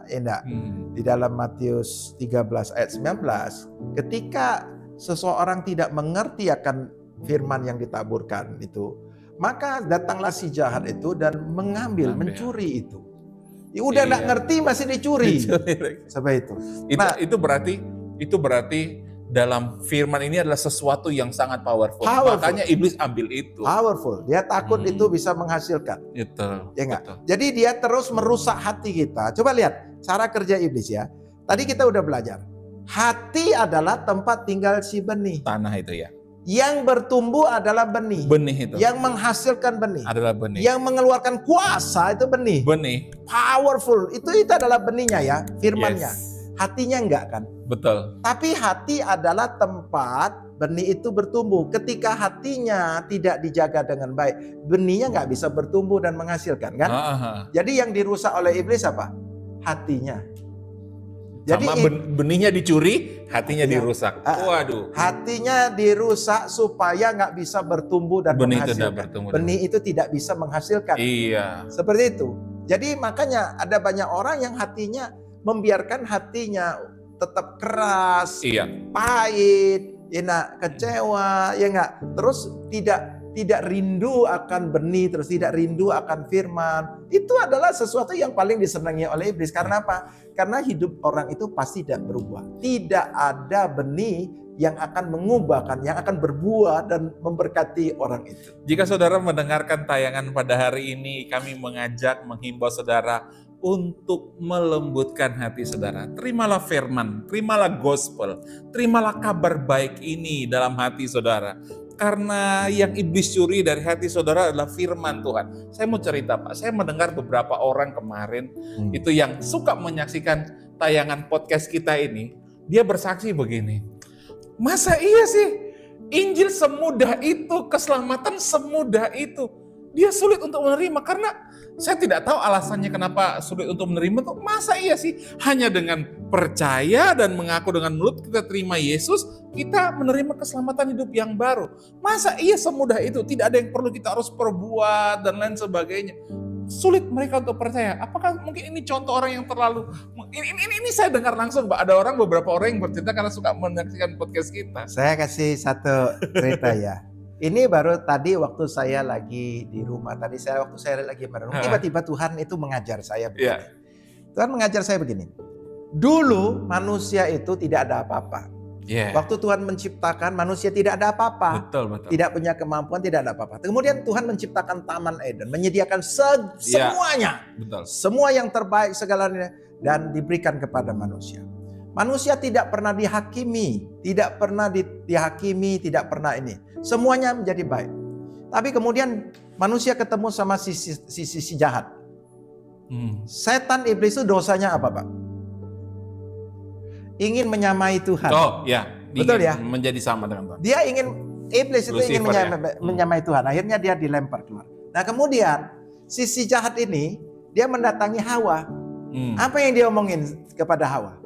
di dalam Matius 13 ayat 19, ketika seseorang tidak mengerti akan firman yang ditaburkan itu, maka datanglah si jahat itu dan mencuri itu. Ya udah enggak ngerti masih dicuri. Sampai itu. Itu berarti dalam firman ini adalah sesuatu yang sangat powerful. Makanya iblis ambil itu. Powerful. Dia takut itu bisa menghasilkan. Betul. Ya enggak? Jadi dia terus merusak hati kita. Coba lihat cara kerja iblis ya. Tadi kita udah belajar. Hati adalah tempat tinggal si benih. Tanah itu ya. Yang bertumbuh adalah benih. Benih itu. Yang menghasilkan benih. Adalah benih. Yang mengeluarkan kuasa itu benih. Benih. Powerful. Itu adalah benihnya ya, firmannya. Yes. Hatinya enggak kan? Betul. Tapi hati adalah tempat benih itu bertumbuh. Ketika hatinya tidak dijaga dengan baik, benihnya nggak bisa bertumbuh dan menghasilkan kan? Jadi yang dirusak oleh iblis apa? Hatinya. Jadi benihnya dicuri, hatinya dirusak. Waduh. Hatinya dirusak supaya nggak bisa bertumbuh dan menghasilkan. Benih itu tidak bisa menghasilkan. Iya. Seperti itu. Jadi makanya ada banyak orang yang hatinya membiarkan hatinya tetap keras, pahit, kecewa, ya enggak. Terus tidak rindu akan benih, terus tidak rindu akan firman. Itu adalah sesuatu yang paling disenangi oleh iblis. Karena apa? Karena hidup orang itu pasti tidak berubah. Tidak ada benih yang akan mengubahkan, yang akan berbuah dan memberkati orang itu. Jika saudara mendengarkan tayangan pada hari ini, kami menghimbau saudara untuk melembutkan hati saudara. Terimalah firman, terimalah gospel, terimalah kabar baik ini dalam hati saudara. Karena yang iblis curi dari hati saudara adalah firman Tuhan. Saya mau cerita Pak, saya mendengar beberapa orang kemarin itu yang suka menyaksikan tayangan podcast kita ini. Dia bersaksi begini, masa iya sih Injil semudah itu, keselamatan semudah itu? Dia sulit untuk menerima karena saya tidak tahu alasannya kenapa sulit untuk menerima tuh. Masa iya sih hanya dengan percaya dan mengaku dengan mulut kita terima Yesus, kita menerima keselamatan hidup yang baru. Masa iya semudah itu? Tidak ada yang perlu kita harus perbuat dan lain sebagainya. Sulit mereka untuk percaya. Apakah mungkin ini contoh orang yang terlalu ini saya dengar langsung Pak, ada beberapa orang yang bercerita karena suka menyaksikan podcast kita. Saya kasih satu cerita ya. Ini baru tadi waktu saya lagi di rumah, waktu saya lagi merenung, tiba-tiba Tuhan itu mengajar saya begini. Tuhan mengajar saya begini. Dulu manusia itu tidak ada apa-apa. Waktu Tuhan menciptakan manusia tidak ada apa-apa. Betul. Tidak punya kemampuan, tidak ada apa-apa. Kemudian Tuhan menciptakan Taman Eden, menyediakan semuanya. Betul. Semua yang terbaik segalanya dan diberikan kepada manusia. Manusia tidak pernah dihakimi, tidak pernah ini. Semuanya menjadi baik. Tapi kemudian manusia ketemu sama si jahat. Setan iblis itu dosanya apa Pak? Ingin menyamai Tuhan. Oh ya. Betul ya? Menjadi sama dengan Tuhan. Dia iblis itu ingin menyamai Tuhan. Akhirnya dia dilempar keluar. Nah kemudian si jahat ini dia mendatangi Hawa. Apa yang dia omongin kepada Hawa?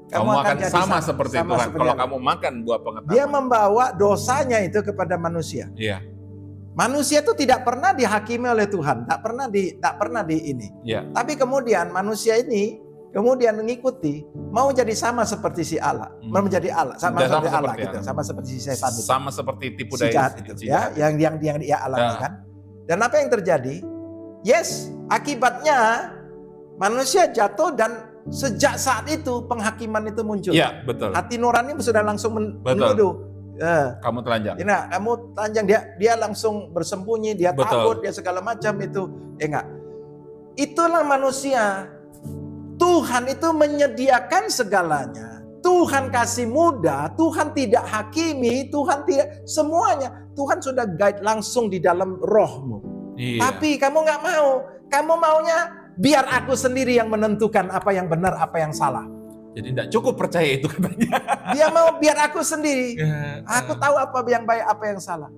Kamu akan sama seperti Tuhan kalau kamu makan buah pengetahuan. Dia membawa dosanya itu kepada manusia. Iya. Manusia itu tidak pernah dihakimi oleh Tuhan, tak pernah di ini. Iya. Tapi kemudian manusia ini kemudian mengikuti, mau jadi sama seperti si Allah, mau menjadi Allah, sama seperti Allah gitu, sama seperti si setan itu. Sama seperti tipu si daya itu, ya, yang dia alami kan. Dan apa yang terjadi? Yes, akibatnya manusia jatuh dan sejak saat itu penghakiman itu muncul. Iya, betul. Hati nurani sudah langsung menuduh. Kamu telanjang. Kamu telanjang, dia langsung bersembunyi, dia takut, dia segala macam itu. Enggak. Itulah manusia. Tuhan itu menyediakan segalanya. Tuhan kasih mudah, Tuhan tidak hakimi, Tuhan tidak semuanya. Tuhan sudah guide langsung di dalam rohmu. Iya. Tapi kamu nggak mau. Kamu maunya biar aku sendiri yang menentukan apa yang benar, apa yang salah. Jadi tidak cukup percaya itu katanya. Dia mau biar aku sendiri. Aku tahu apa yang baik, apa yang salah.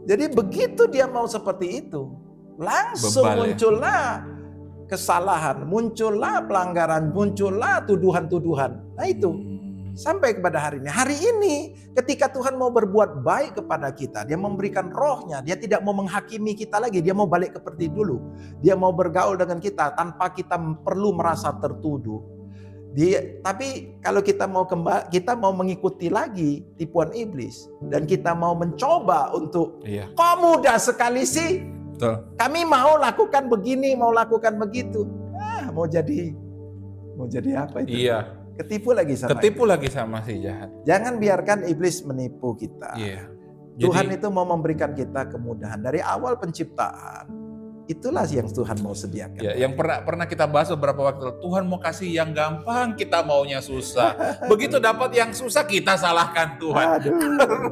Jadi begitu dia mau seperti itu, langsung muncullah kesalahan, muncullah pelanggaran, muncullah tuduhan-tuduhan. Nah itu sampai kepada hari ini. Hari ini ketika Tuhan mau berbuat baik kepada kita, dia memberikan rohnya, dia tidak mau menghakimi kita lagi, dia mau balik seperti dulu. Dia mau bergaul dengan kita tanpa kita perlu merasa tertuduh. Tapi kalau kita mau mengikuti lagi tipuan iblis dan kita mau mencoba untuk kok mudah sekali sih. Betul. Kami mau lakukan begini, mau lakukan begitu. Mau jadi apa itu? Iya. Ketipu lagi sama si jahat. Jangan biarkan iblis menipu kita. Iya. Tuhan itu mau memberikan kita kemudahan dari awal penciptaan. Itulah yang Tuhan mau sediakan. Ya, yang pernah kita bahas beberapa waktu lalu, Tuhan mau kasih yang gampang, kita maunya susah. Begitu dapat yang susah, kita salahkan Tuhan.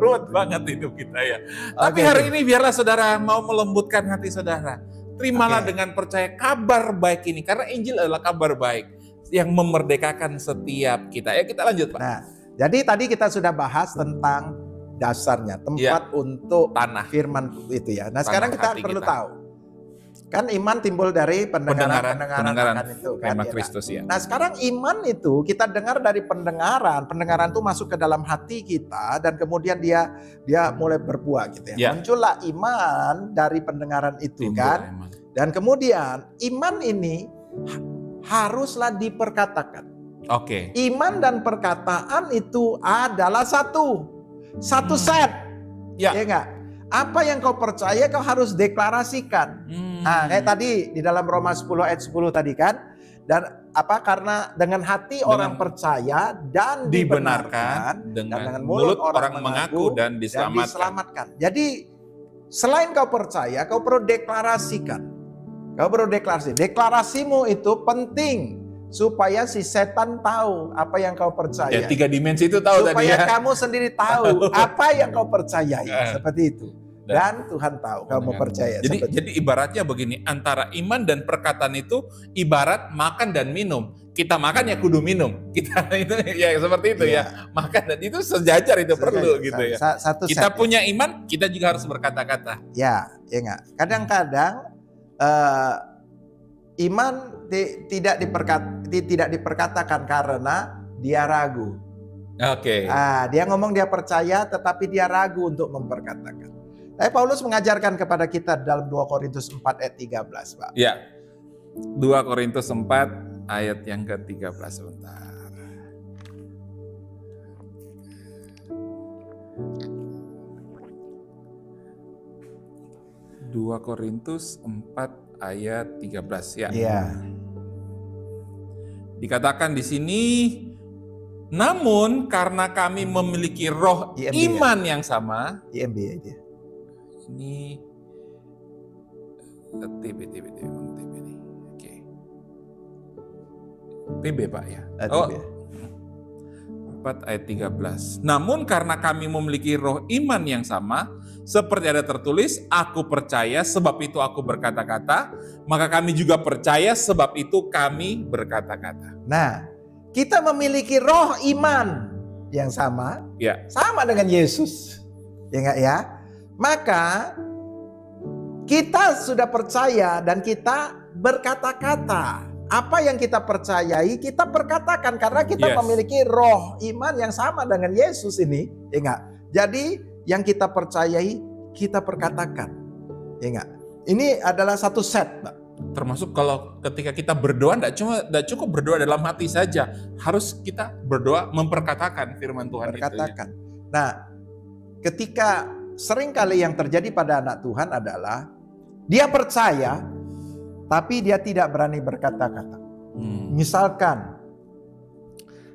Ruwet banget hidup kita ya. Tapi hari ini biarlah saudara mau melembutkan hati saudara. Terimalah dengan percaya kabar baik ini, karena Injil adalah kabar baik yang memerdekakan setiap kita. Ya, kita lanjut, Pak. Nah, jadi tadi kita sudah bahas tentang dasarnya, tempat untuk tanah firman itu ya. Nah, sekarang kita perlu tahu. Kan iman timbul dari pendengaran akan itu kan. Kristus, ya. Nah, sekarang iman itu kita dengar dari pendengaran itu masuk ke dalam hati kita dan kemudian dia mulai berbuah gitu ya. Muncullah iman dari pendengaran itu kan. Dan kemudian iman ini haruslah diperkatakan. Oke. Iman dan perkataan itu adalah satu set. Ya enggak? Apa yang kau percaya kau harus deklarasikan. Nah, kayak tadi di dalam Roma 10 ayat 10 tadi kan. Dan karena dengan hati orang percaya dan dibenarkan, dan dengan mulut orang mengaku dan diselamatkan. Jadi selain kau percaya, kau perlu deklarasikan. Deklarasimu itu penting supaya si setan tahu apa yang kau percaya. Ya, 3 dimensi itu tahu supaya tadi ya. Supaya kamu sendiri tahu apa yang kau percayai. Seperti itu. Dan Tuhan tahu kamu percaya. Jadi ibaratnya begini, antara iman dan perkataan itu ibarat makan dan minum. Kita makan ya kudu minum. Kita itu ya seperti itu ya. Makan dan itu sejajar itu perlu gitu ya. Kita punya iman, kita juga harus berkata-kata. Ya enggak. Kadang-kadang iman tidak diperkatakan karena dia ragu. Oke. Dia ngomong dia percaya tetapi dia ragu untuk memperkatakan. Tapi Paulus mengajarkan kepada kita dalam 2 Korintus 4 ayat 13, Pak. Ya. 2 Korintus 4 ayat yang ke-13 sebentar. 2 Korintus 4 ayat 13 ya. Iya. Dikatakan di sini, namun karena kami memiliki roh iman yang sama. IMB dia. Ini TB. Oke. TB Pak ya. 4 ayat 13. Namun karena kami memiliki roh iman yang sama, seperti ada tertulis, aku percaya sebab itu aku berkata-kata, maka kami juga percaya sebab itu kami berkata-kata. Nah, kita memiliki roh iman yang sama, sama dengan Yesus. Ya enggak ya? Maka kita sudah percaya dan kita berkata-kata. Apa yang kita percayai kita perkatakan karena kita memiliki roh iman yang sama dengan Yesus ini. Ya enggak? Jadi yang kita percayai kita perkatakan. Ya enggak? Ini adalah satu set, Pak. Termasuk kalau ketika kita berdoa tidak cukup berdoa dalam hati saja, harus kita berdoa memperkatakan firman Tuhan itu. Nah, ketika seringkali yang terjadi pada anak Tuhan adalah dia percaya tapi dia tidak berani berkata-kata. Misalkan,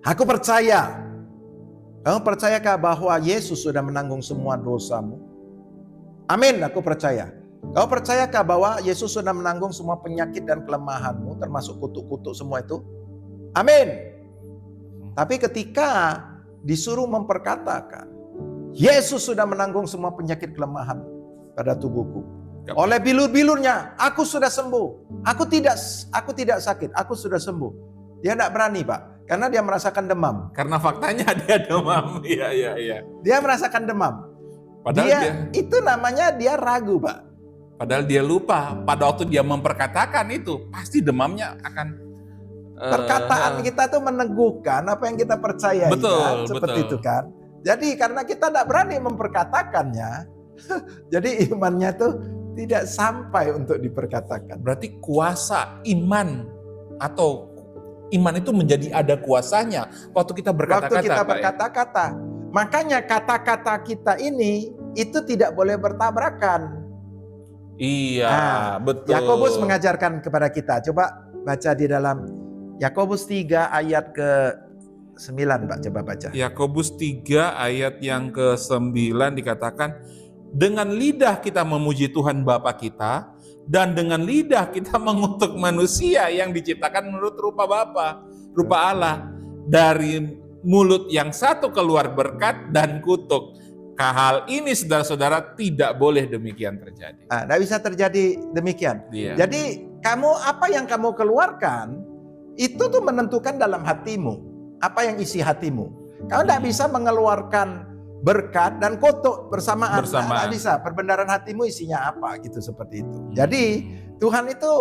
aku percaya. Kamu percayakah bahwa Yesus sudah menanggung semua dosamu? Amin, aku percaya. Kau percayakah bahwa Yesus sudah menanggung semua penyakit dan kelemahanmu, termasuk kutuk-kutuk semua itu? Amin. Tapi ketika disuruh memperkatakan, Yesus sudah menanggung semua penyakit kelemahan pada tubuhku. Oleh bilur-bilurnya, aku sudah sembuh. Aku tidak sakit, aku sudah sembuh. Dia tidak berani, Pak, karena dia merasakan demam. Karena faktanya dia demam. Iya. Dia merasakan demam. Padahal itu namanya dia ragu, Pak. Padahal dia lupa pada waktu dia memperkatakan itu pasti demamnya akan. Perkataan kita tuh meneguhkan apa yang kita percaya. Betul, seperti itu kan. Jadi karena kita tidak berani memperkatakannya, jadi imannya tuh tidak sampai untuk diperkatakan. Berarti kuasa iman atau iman itu menjadi ada kuasanya waktu kita berkata-kata. Waktu kita berkata-kata. Makanya kata-kata kita ini itu tidak boleh bertabrakan. Iya, betul. Yakobus mengajarkan kepada kita. Coba baca di dalam Yakobus 3 ayat ke 9, Pak, coba baca. Yakobus 3 ayat yang ke-9 dikatakan, dengan lidah kita memuji Tuhan Bapa kita, dan dengan lidah kita mengutuk manusia yang diciptakan menurut rupa Bapa, rupa Allah. Dari mulut yang satu keluar berkat dan kutuk. Hal ini saudara-saudara tidak boleh demikian terjadi. Tidak bisa terjadi demikian. Iya. Jadi apa yang kamu keluarkan, itu tuh menentukan dalam hatimu. Apa yang isi hatimu. Kamu tidak bisa mengeluarkan berkat dan kutuk bersamaan. Tidak bisa. Perbendaharaan hatimu isinya apa gitu, seperti itu. Jadi Tuhan itu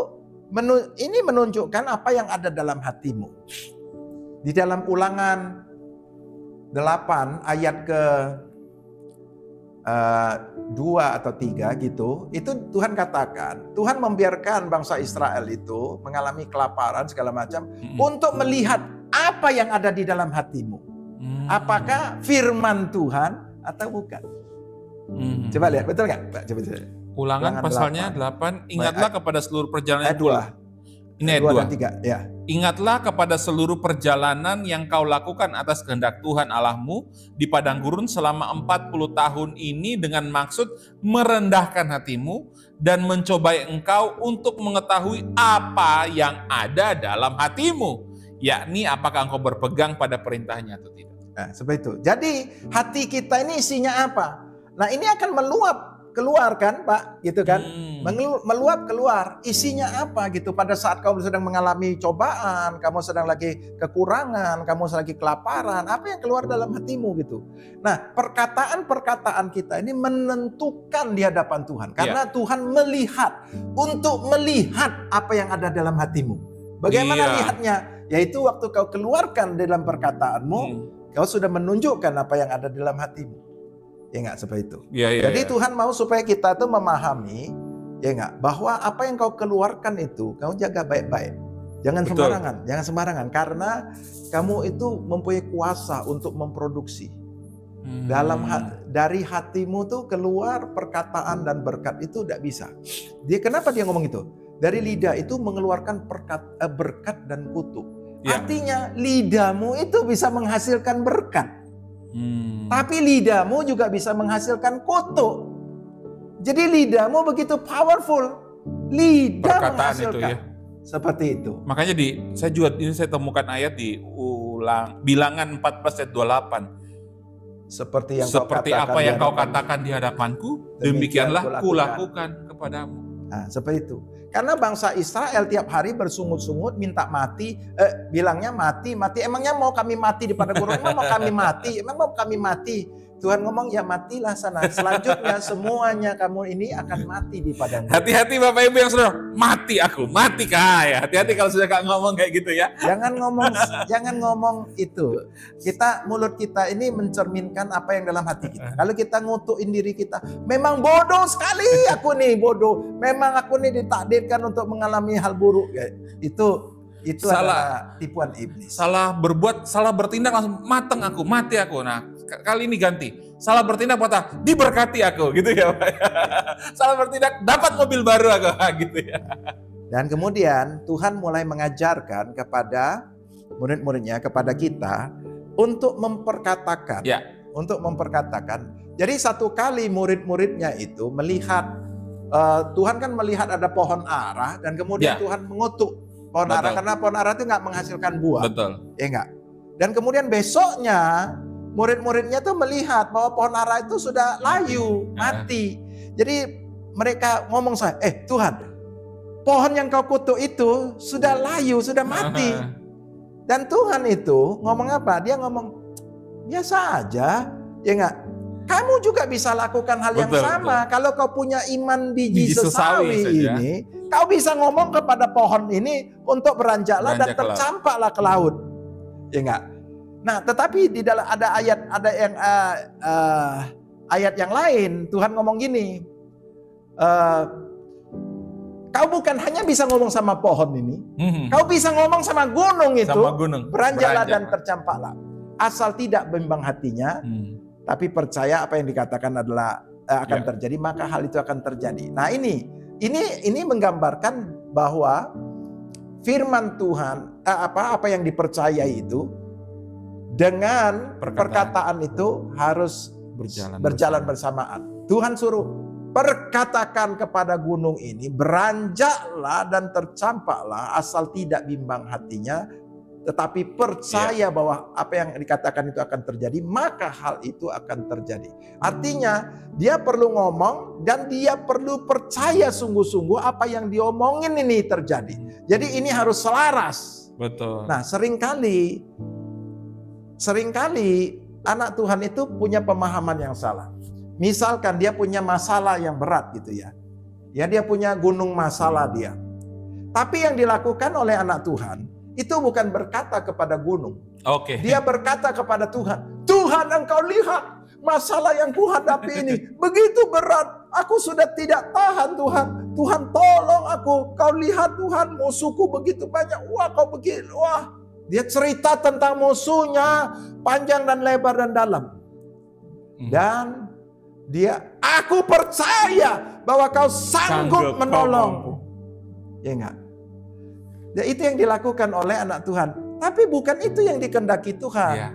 ini menunjukkan apa yang ada dalam hatimu. Di dalam Ulangan 8 ayat ke 2 atau 3 gitu, itu Tuhan katakan, Tuhan membiarkan bangsa Israel itu mengalami kelaparan segala macam untuk melihat apa yang ada di dalam hatimu. Apakah firman Tuhan atau bukan? Coba lihat, betul nggak? Coba. Ulangan pasalnya 8, ingatlah kepada seluruh perjalanan ayat 2. Ini ayat 2 dan 3, ya. Ingatlah kepada seluruh perjalanan yang kau lakukan atas kehendak Tuhan Allahmu di padang gurun selama 40 tahun ini dengan maksud merendahkan hatimu dan mencobai engkau untuk mengetahui apa yang ada dalam hatimu, yakni apakah engkau berpegang pada perintahnya atau tidak. Nah, seperti itu. Jadi hati kita ini isinya apa? Nah, ini akan meluap keluar kan, Pak, gitu kan? Meluap keluar, isinya apa gitu. Pada saat kamu sedang mengalami cobaan, kamu sedang lagi kekurangan, kamu sedang lagi kelaparan, apa yang keluar dalam hatimu gitu. Nah, perkataan-perkataan kita ini menentukan di hadapan Tuhan. Karena Tuhan melihat, untuk melihat apa yang ada dalam hatimu. Bagaimana lihatnya? Yaitu waktu kau keluarkan dalam perkataanmu, kau sudah menunjukkan apa yang ada dalam hatimu. Ya enggak, seperti itu. Jadi Tuhan mau supaya kita tuh memahami, ya enggak, bahwa apa yang kau keluarkan itu kamu jaga baik-baik. Jangan sembarangan, karena kamu itu mempunyai kuasa untuk memproduksi. Dari hatimu tuh keluar perkataan dan berkat itu tidak bisa. Kenapa dia ngomong itu? Dari lidah itu mengeluarkan berkat dan kutuk. Artinya lidahmu itu bisa menghasilkan berkat. Tapi lidahmu juga bisa menghasilkan kutuk. Jadi lidahmu begitu powerful. Lidah perkataan menghasilkan. Itu ya. Seperti itu. Makanya saya temukan ayat di Bilangan 14 ayat 28. Seperti apa yang kau katakan di hadapanku, demikianlah kulakukan kepadamu. Nah, seperti itu. Karena bangsa Israel tiap hari bersungut-sungut minta mati, bilangnya mati. Emangnya mau kami mati di padang gurun? Emang mau kami mati? Tuhan ngomong, ya matilah sana. Selanjutnya semuanya kamu ini akan mati di padang gurun. Hati-hati Bapak Ibu yang saudara, mati aku, mati kaya. Hati-hati kalau sudah ngomong kayak gitu ya. Jangan ngomong itu. Mulut kita ini mencerminkan apa yang dalam hati kita. Kalau kita ngutukin diri kita, memang bodoh sekali aku nih, bodoh. Memang aku nih ditakdirkan untuk mengalami hal buruk. Ya, itu adalah tipuan iblis. Salah bertindak langsung mati aku. Nah, kali ini ganti. Salah bertindak diberkati aku, gitu ya Pak. Salah bertindak dapat mobil baru aku, gitu ya. Dan kemudian Tuhan mulai mengajarkan kepada murid-muridnya, kepada kita untuk memperkatakan. Untuk memperkatakan. Jadi satu kali murid-muridnya itu melihat, Tuhan kan melihat ada pohon ara dan kemudian Tuhan mengutuk pohon ara karena pohon ara itu nggak menghasilkan buah. Ya enggak. Dan kemudian besoknya murid-muridnya tuh melihat bahwa pohon ara itu sudah layu, mati. Jadi mereka ngomong Tuhan, pohon yang kau kutuk itu sudah layu, sudah mati. Dan Tuhan itu ngomong apa? Dia ngomong, biasa aja, ya enggak? Kamu juga bisa lakukan hal yang sama. Kalau kau punya iman biji sesawi ini, kau bisa ngomong kepada pohon ini untuk beranjaklah dan tercampaklah ke laut. Ya enggak? Nah, tetapi di dalam ada ayat yang lain, Tuhan ngomong gini, kau bukan hanya bisa ngomong sama pohon ini, kau bisa ngomong sama gunung itu, beranjaklah dan tercampaklah. Asal tidak bimbang hatinya, tapi percaya apa yang dikatakan adalah akan terjadi, maka hal itu akan terjadi. Nah, ini menggambarkan bahwa firman Tuhan, apa yang dipercayai itu dengan perkataan itu harus berjalan bersamaan. Tuhan suruh, perkatakan kepada gunung ini, beranjaklah dan tercampaklah, asal tidak bimbang hatinya, tetapi percaya bahwa apa yang dikatakan itu akan terjadi, maka hal itu akan terjadi. Artinya dia perlu ngomong dan dia perlu percaya sungguh-sungguh apa yang diomongin ini terjadi. Jadi ini harus selaras. Betul. Nah, seringkali anak Tuhan itu punya pemahaman yang salah. Misalkan dia punya masalah yang berat gitu ya. Ya, dia punya gunung masalah dia. Tapi yang dilakukan oleh anak Tuhan itu bukan berkata kepada gunung. Oke. Dia berkata kepada Tuhan, Tuhan, engkau lihat masalah yang kuhadapi ini begitu berat. Aku sudah tidak tahan, Tuhan. Tuhan tolong aku. Kau lihat Tuhan, musuhku begitu banyak. Wah, kau begini. Wah, dia cerita tentang musuhnya panjang dan lebar dan dalam. Dan aku percaya bahwa kau sanggup menolongku. Ya enggak? Ya, itu yang dilakukan oleh anak Tuhan. Tapi bukan itu yang dikehendaki Tuhan. Ya.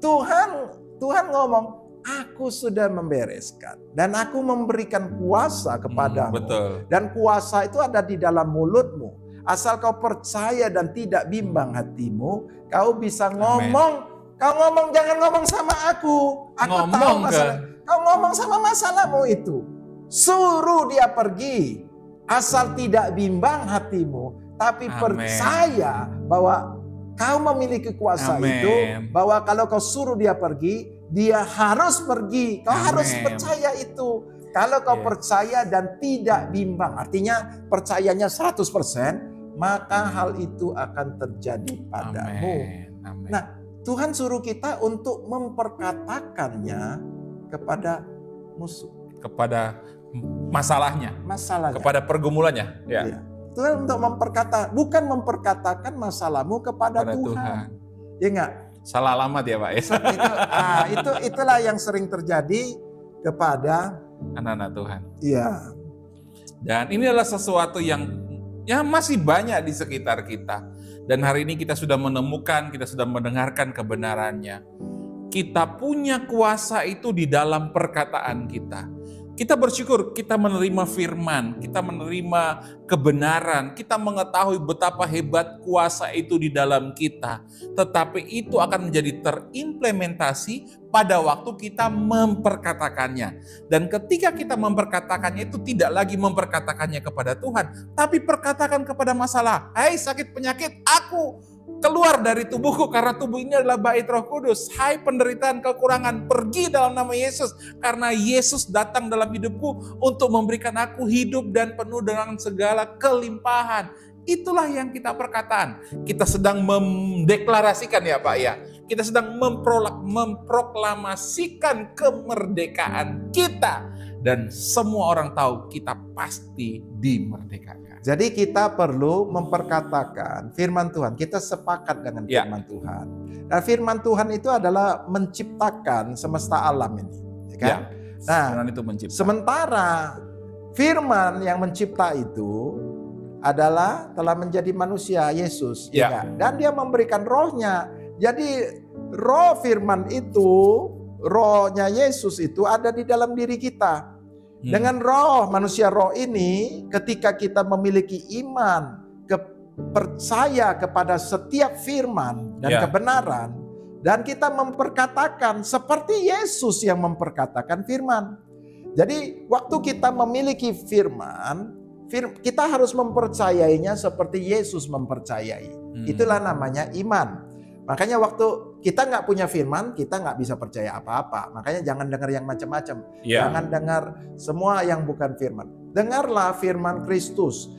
Tuhan ngomong, aku sudah membereskan. Dan aku memberikan kuasa kepadamu. Betul. Dan kuasa itu ada di dalam mulutmu. Asal kau percaya dan tidak bimbang hatimu, kau bisa ngomong. Amen. Kau ngomong, jangan ngomong sama aku. Aku tahu masalah. Kau ngomong sama masalahmu itu. Suruh dia pergi. Asal tidak bimbang hatimu. Tapi percaya bahwa kau memiliki kuasa itu, bahwa kalau kau suruh dia pergi, dia harus pergi. Kau harus percaya itu. Kalau kau percaya dan tidak bimbang, artinya percayanya 100%, maka hal itu akan terjadi padamu. Nah, Tuhan suruh kita untuk memperkatakannya kepada musuh. Kepada masalahnya. Kepada pergumulannya. Ya. Iya. Tuhan untuk bukan memperkatakan masalahmu kepada Tuhan. Ya enggak? Salah alamat ya Pak ya. Itulah yang sering terjadi kepada anak-anak Tuhan. Iya. Dan ini adalah sesuatu yang masih banyak di sekitar kita. Dan hari ini kita sudah menemukan, kita sudah mendengarkan kebenarannya. Kita punya kuasa itu di dalam perkataan kita. Kita bersyukur kita menerima firman, kita menerima kebenaran, kita mengetahui betapa hebat kuasa itu di dalam kita. Tetapi itu akan menjadi terimplementasi pada waktu kita memperkatakannya. Dan ketika kita memperkatakannya itu tidak lagi memperkatakannya kepada Tuhan, tapi perkatakan kepada masalah. Hai sakit penyakit, aku keluar dari tubuhku karena tubuh ini adalah bait Roh Kudus. Hai penderitaan kekurangan, pergi dalam nama Yesus. Karena Yesus datang dalam hidupku untuk memberikan aku hidup dan penuh dengan segala kelimpahan. Itulah yang kita perkataan. Kita sedang mendeklarasikan ya Pak ya. Kita sedang memproklamasikan kemerdekaan kita. Dan semua orang tahu kita pasti dimerdekakan. Jadi kita perlu memperkatakan firman Tuhan. Kita sepakat dengan firman Tuhan. Nah, firman Tuhan itu adalah menciptakan semesta alam ini. Ya kan? Nah, itu mencipta. Sementara firman yang mencipta itu adalah telah menjadi manusia, Yesus. Ya. Dan dia memberikan rohnya. Jadi roh firman itu, rohnya Yesus itu ada di dalam diri kita. Dengan roh, manusia roh ini, ketika kita memiliki iman, percaya kepada setiap firman dan kebenaran, dan kita memperkatakan seperti Yesus yang memperkatakan firman. Jadi waktu kita memiliki firman, kita harus mempercayainya seperti Yesus mempercayai. Itulah namanya iman. Makanya waktu kita nggak punya firman, kita nggak bisa percaya apa-apa. Makanya jangan dengar yang macam-macam. Jangan dengar semua yang bukan firman. Dengarlah firman Kristus.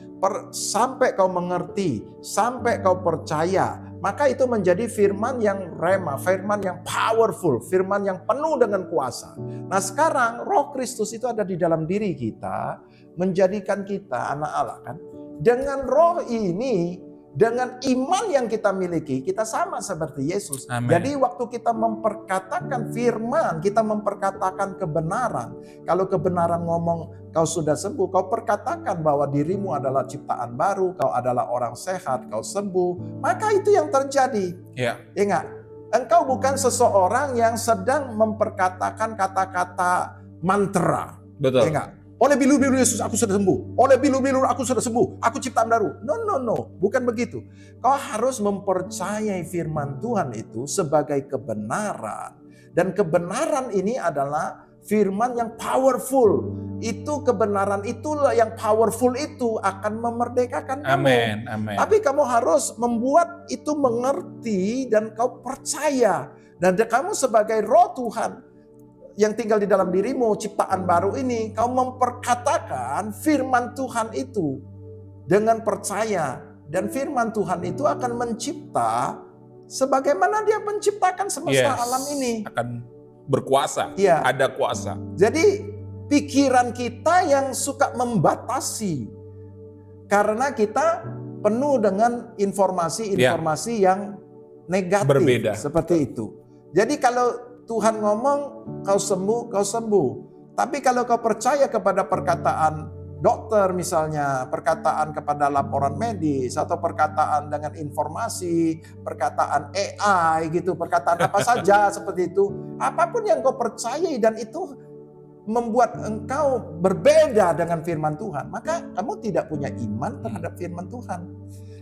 Sampai kau mengerti, sampai kau percaya. Maka itu menjadi firman yang rema, firman yang powerful, firman yang penuh dengan kuasa. Nah sekarang roh Kristus itu ada di dalam diri kita, menjadikan kita anak Allah kan. Dengan roh ini, dengan iman yang kita miliki, kita sama seperti Yesus. Amen. Jadi waktu kita memperkatakan firman, kita memperkatakan kebenaran. Kalau kebenaran ngomong kau sudah sembuh, kau perkatakan bahwa dirimu adalah ciptaan baru, kau adalah orang sehat, kau sembuh. Maka itu yang terjadi. Ya enggak? engkau bukan seseorang yang sedang memperkatakan kata-kata mantra. Betul. Enggak. Oleh bilu-bilu Yesus aku sudah sembuh. Oleh bilu-bilu aku sudah sembuh. Aku ciptaan baru. No. Bukan begitu. Kau harus mempercayai firman Tuhan itu sebagai kebenaran. Dan kebenaran ini adalah firman yang powerful. Itu kebenaran itulah yang powerful itu akan memerdekakan kamu. Amin. Tapi kamu harus membuat itu mengerti dan kau percaya. Dan kamu sebagai roh Tuhan yang tinggal di dalam dirimu, ciptaan baru ini, kau memperkatakan firman Tuhan itu dengan percaya. Dan firman Tuhan itu akan mencipta sebagaimana dia menciptakan semesta alam ini. Akan berkuasa, ada kuasa. Jadi pikiran kita yang suka membatasi. Karena kita penuh dengan informasi-informasi yang negatif. Berbeda. Seperti itu. Jadi kalau Tuhan ngomong, kau sembuh. Tapi kalau kau percaya kepada perkataan dokter misalnya, perkataan kepada laporan medis, atau perkataan dengan informasi, perkataan AI gitu, perkataan apa saja seperti itu. Apapun yang kau percayai dan itu membuat engkau berbeda dengan firman Tuhan, maka kamu tidak punya iman terhadap firman Tuhan.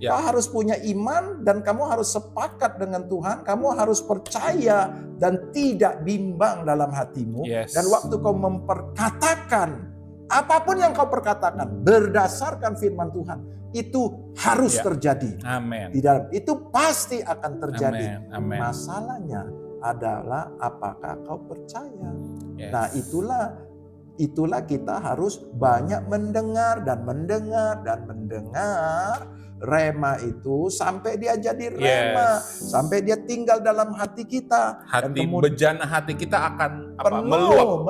Kau harus punya iman dan kamu harus sepakat dengan Tuhan. Kamu harus percaya dan tidak bimbang dalam hatimu. Dan waktu kau memperkatakan, apapun yang kau perkatakan berdasarkan firman Tuhan, itu harus terjadi. Amin. Di dalam itu pasti akan terjadi. Amin. Masalahnya adalah apakah kau percaya? Nah itulah kita harus banyak mendengar rema itu sampai dia jadi rema, sampai dia tinggal dalam hati kita. Bejana hati kita akan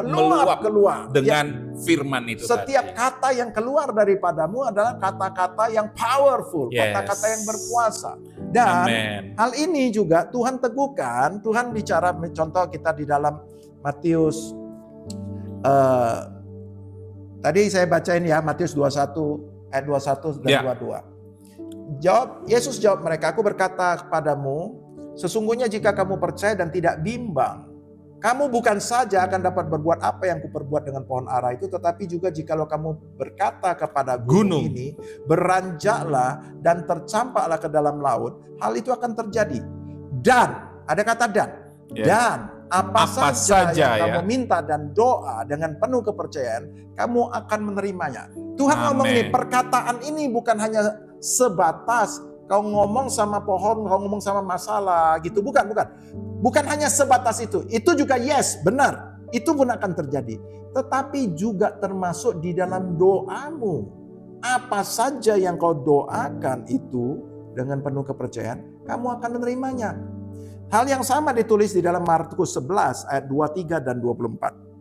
meluap keluar dengan firman itu. Setiap kata yang keluar daripadamu adalah kata-kata yang powerful, kata-kata yang berkuasa. Dan hal ini juga Tuhan teguhkan. Tuhan bicara, contoh kita di dalam Matius tadi saya bacain ya, Matius 21 ayat 21 dan 22. Yesus jawab mereka, aku berkata kepadamu, sesungguhnya jika kamu percaya dan tidak bimbang, kamu bukan saja akan dapat berbuat apa yang kuperbuat dengan pohon ara itu, tetapi juga jikalau kamu berkata kepada gunung ini, beranjaklah dan tercampaklah ke dalam laut, hal itu akan terjadi. Dan, ada kata dan apa saja yang kamu minta dan doa dengan penuh kepercayaan, kamu akan menerimanya. Tuhan ngomong nih, perkataan ini bukan hanya sebatas kau ngomong sama pohon, kau ngomong sama masalah gitu. Bukan hanya sebatas itu. Itu juga benar. Itu pun akan terjadi. Tetapi juga termasuk di dalam doamu. Apa saja yang kau doakan itu dengan penuh kepercayaan, kamu akan menerimanya. Hal yang sama ditulis di dalam Markus 11 ayat 23 dan 24.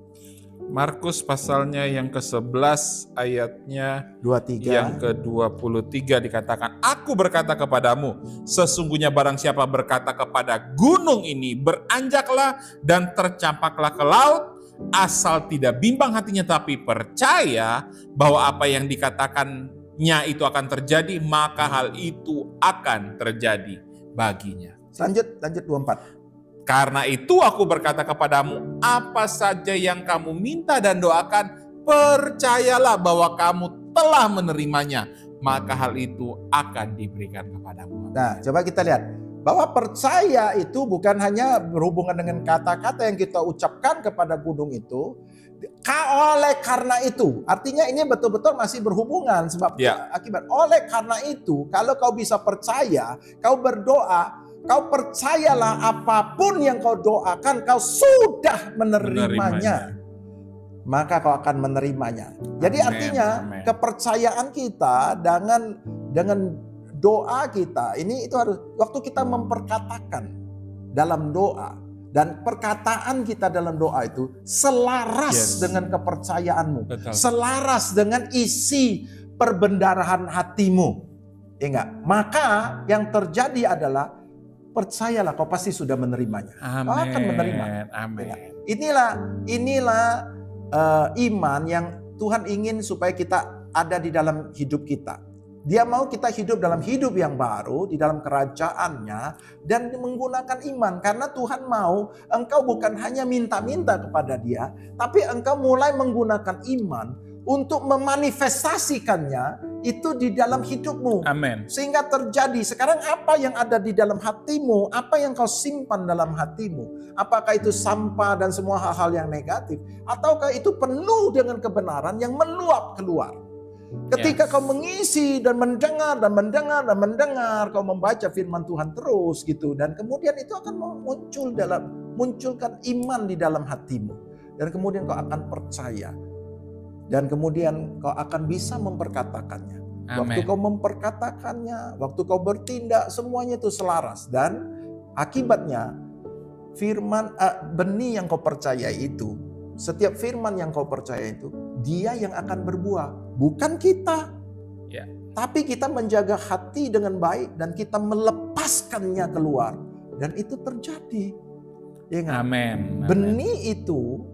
Markus pasalnya yang ke-11 ayatnya 23. Yang ke-23 dikatakan, aku berkata kepadamu, sesungguhnya barang siapa berkata kepada gunung ini, beranjaklah dan tercampaklah ke laut, asal tidak bimbang hatinya tapi percaya bahwa apa yang dikatakannya itu akan terjadi, maka hal itu akan terjadi baginya. Lanjut 24. Karena itu aku berkata kepadamu, apa saja yang kamu minta dan doakan, percayalah bahwa kamu telah menerimanya, maka hal itu akan diberikan kepadamu. Nah, coba kita lihat bahwa percaya itu bukan hanya berhubungan dengan kata-kata yang kita ucapkan kepada gunung itu. Oleh karena itu, artinya ini betul-betul masih berhubungan sebab akibat. Oleh karena itu, kalau kau bisa percaya, kau berdoa, kau percayalah apapun yang kau doakan, kau sudah menerimanya. Maka kau akan menerimanya. Jadi artinya kepercayaan kita dengan doa kita ini itu harus waktu kita memperkatakan dalam doa dan perkataan kita dalam doa itu selaras dengan kepercayaanmu, selaras dengan isi perbendarahan hatimu. Ya enggak? Maka yang terjadi adalah percayalah kau pasti sudah menerimanya. Kau akan menerima. Amin. Inilah iman yang Tuhan ingin supaya kita ada di dalam hidup kita. Dia mau kita hidup dalam hidup yang baru, di dalam kerajaannya, dan menggunakan iman. Karena Tuhan mau engkau bukan hanya minta-minta kepada Dia, tapi engkau mulai menggunakan iman untuk memanifestasikannya itu di dalam hidupmu. Amin. Sehingga terjadi. Sekarang apa yang ada di dalam hatimu, apa yang kau simpan dalam hatimu, apakah itu sampah dan semua hal-hal yang negatif, ataukah itu penuh dengan kebenaran yang meluap keluar. Ketika kau mengisi dan mendengar dan mendengar dan mendengar, kau membaca firman Tuhan terus gitu, dan kemudian itu akan munculkan iman di dalam hatimu, dan kemudian kau akan percaya, dan kemudian kau akan bisa memperkatakannya. Waktu kau memperkatakannya, waktu kau bertindak, semuanya itu selaras, dan akibatnya firman benih yang kau percaya itu, setiap firman yang kau percaya itu, Dia yang akan berbuah, bukan kita. Ya. Tapi kita menjaga hati dengan baik dan kita melepaskannya keluar, dan itu terjadi. Ya, Amin. Benih itu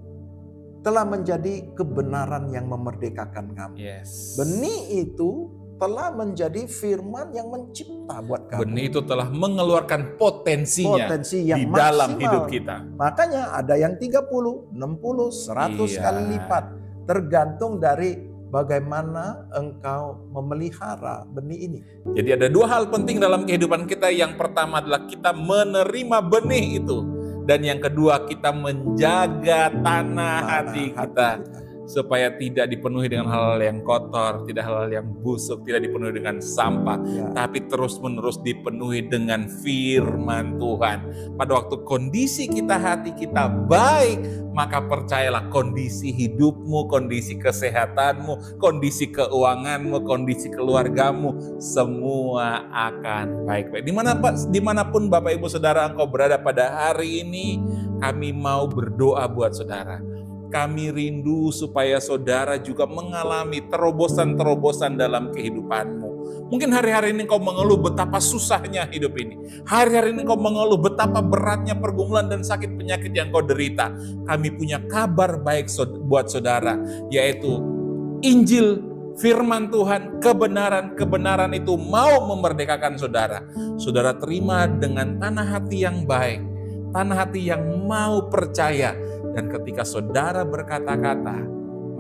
telah menjadi kebenaran yang memerdekakan kamu. Yes. Benih itu telah menjadi firman yang mencipta buat kamu. Benih itu telah mengeluarkan potensinya yang di maksimal dalam hidup kita. Makanya ada yang 30, 60, 100 kali lipat. Tergantung dari bagaimana engkau memelihara benih ini. Jadi ada dua hal penting dalam kehidupan kita. Yang pertama adalah kita menerima benih itu. Dan yang kedua, kita menjaga tanah hati kita. Supaya tidak dipenuhi dengan hal-hal yang kotor, tidak hal-hal yang busuk, tidak dipenuhi dengan sampah, tapi terus-menerus dipenuhi dengan firman Tuhan. Pada waktu kondisi kita, hati kita baik, maka percayalah kondisi hidupmu, kondisi kesehatanmu, kondisi keuanganmu, kondisi keluargamu, semua akan baik-baik. Dimanapun Bapak Ibu Saudara engkau berada pada hari ini, kami mau berdoa buat saudara. Kami rindu supaya saudara juga mengalami terobosan-terobosan dalam kehidupanmu. Mungkin hari-hari ini kau mengeluh betapa susahnya hidup ini. Hari-hari ini kau mengeluh betapa beratnya pergumulan dan sakit penyakit yang kau derita. Kami punya kabar baik buat saudara, yaitu Injil, firman Tuhan, kebenaran itu mau memerdekakan saudara. Saudara terima dengan tanah hati yang baik, tanah hati yang mau percaya. Dan ketika saudara berkata-kata,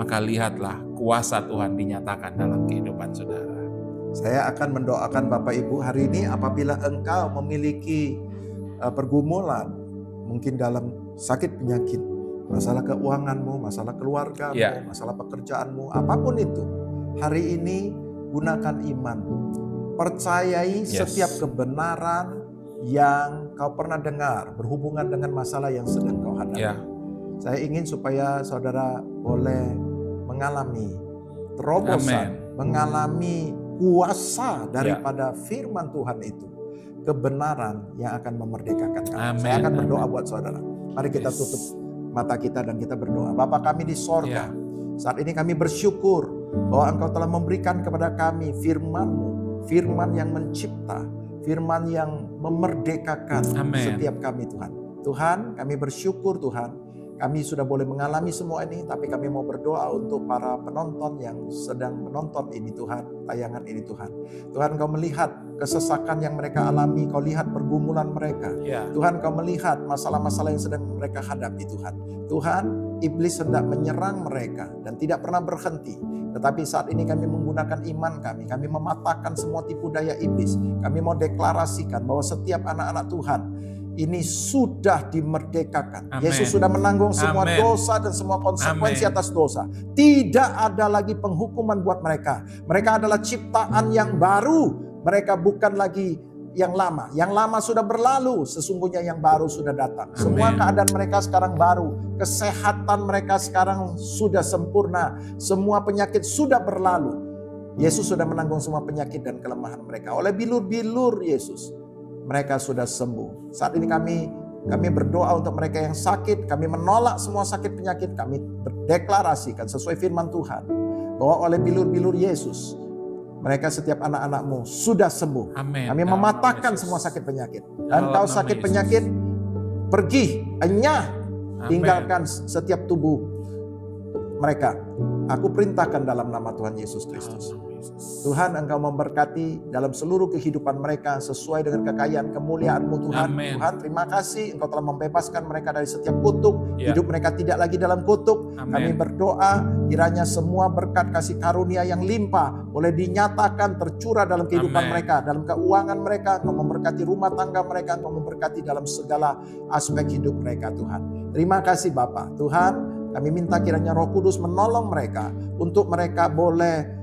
maka lihatlah kuasa Tuhan dinyatakan dalam kehidupan saudara. Saya akan mendoakan Bapak Ibu hari ini, apabila engkau memiliki pergumulan, mungkin dalam sakit penyakit, masalah keuanganmu, masalah keluargamu, masalah pekerjaanmu, apapun itu, hari ini gunakan iman. Percayai setiap kebenaran yang kau pernah dengar berhubungan dengan masalah yang sedang kau hadapi. Saya ingin supaya saudara boleh mengalami terobosan, mengalami kuasa daripada firman Tuhan itu. Kebenaran yang akan memerdekakan kamu. Saya akan berdoa buat saudara. Mari kita tutup mata kita dan kita berdoa. Bapa kami di sorga, saat ini kami bersyukur bahwa Engkau telah memberikan kepada kami firman-Mu, firman yang mencipta, firman yang memerdekakan setiap kami Tuhan. Tuhan, kami bersyukur Tuhan. Kami sudah boleh mengalami semua ini, tapi kami mau berdoa untuk para penonton yang sedang menonton ini Tuhan, tayangan ini Tuhan. Tuhan, Kau melihat kesesakan yang mereka alami, Kau lihat pergumulan mereka. Tuhan, Kau melihat masalah-masalah yang sedang mereka hadapi Tuhan. Tuhan, iblis hendak menyerang mereka dan tidak pernah berhenti. Tetapi saat ini kami menggunakan iman kami mematahkan semua tipu daya iblis. Kami mau deklarasikan bahwa setiap anak-anak Tuhan ini sudah dimerdekakan. Yesus sudah menanggung semua dosa dan semua konsekuensi atas dosa. Tidak ada lagi penghukuman buat mereka. Mereka adalah ciptaan yang baru. Mereka bukan lagi yang lama. Yang lama sudah berlalu. Sesungguhnya yang baru sudah datang. Semua keadaan mereka sekarang baru. Kesehatan mereka sekarang sudah sempurna. Semua penyakit sudah berlalu. Yesus sudah menanggung semua penyakit dan kelemahan mereka. Oleh bilur-bilur Yesus, mereka sudah sembuh. Saat ini kami berdoa untuk mereka yang sakit. Kami menolak semua sakit penyakit. Kami berdeklarasikan sesuai firman Tuhan bahwa oleh bilur-bilur Yesus, mereka setiap anak-anak-Mu sudah sembuh. Kami mematahkan semua sakit penyakit. Dan kau sakit penyakit, pergi, enyah, tinggalkan setiap tubuh mereka. Aku perintahkan dalam nama Tuhan Yesus Kristus. Tuhan, Engkau memberkati dalam seluruh kehidupan mereka sesuai dengan kekayaan kemuliaan-Mu Tuhan. Amen. Tuhan, terima kasih Engkau telah membebaskan mereka dari setiap kutuk. Ya. Hidup mereka tidak lagi dalam kutuk. Amen. Kami berdoa kiranya semua berkat kasih karunia yang limpah boleh dinyatakan tercurah dalam kehidupan Amen. mereka, dalam keuangan mereka. Engkau memberkati rumah tangga mereka, Engkau memberkati dalam segala aspek hidup mereka Tuhan. Terima kasih Bapa. Tuhan, kami minta kiranya Roh Kudus menolong mereka untuk mereka boleh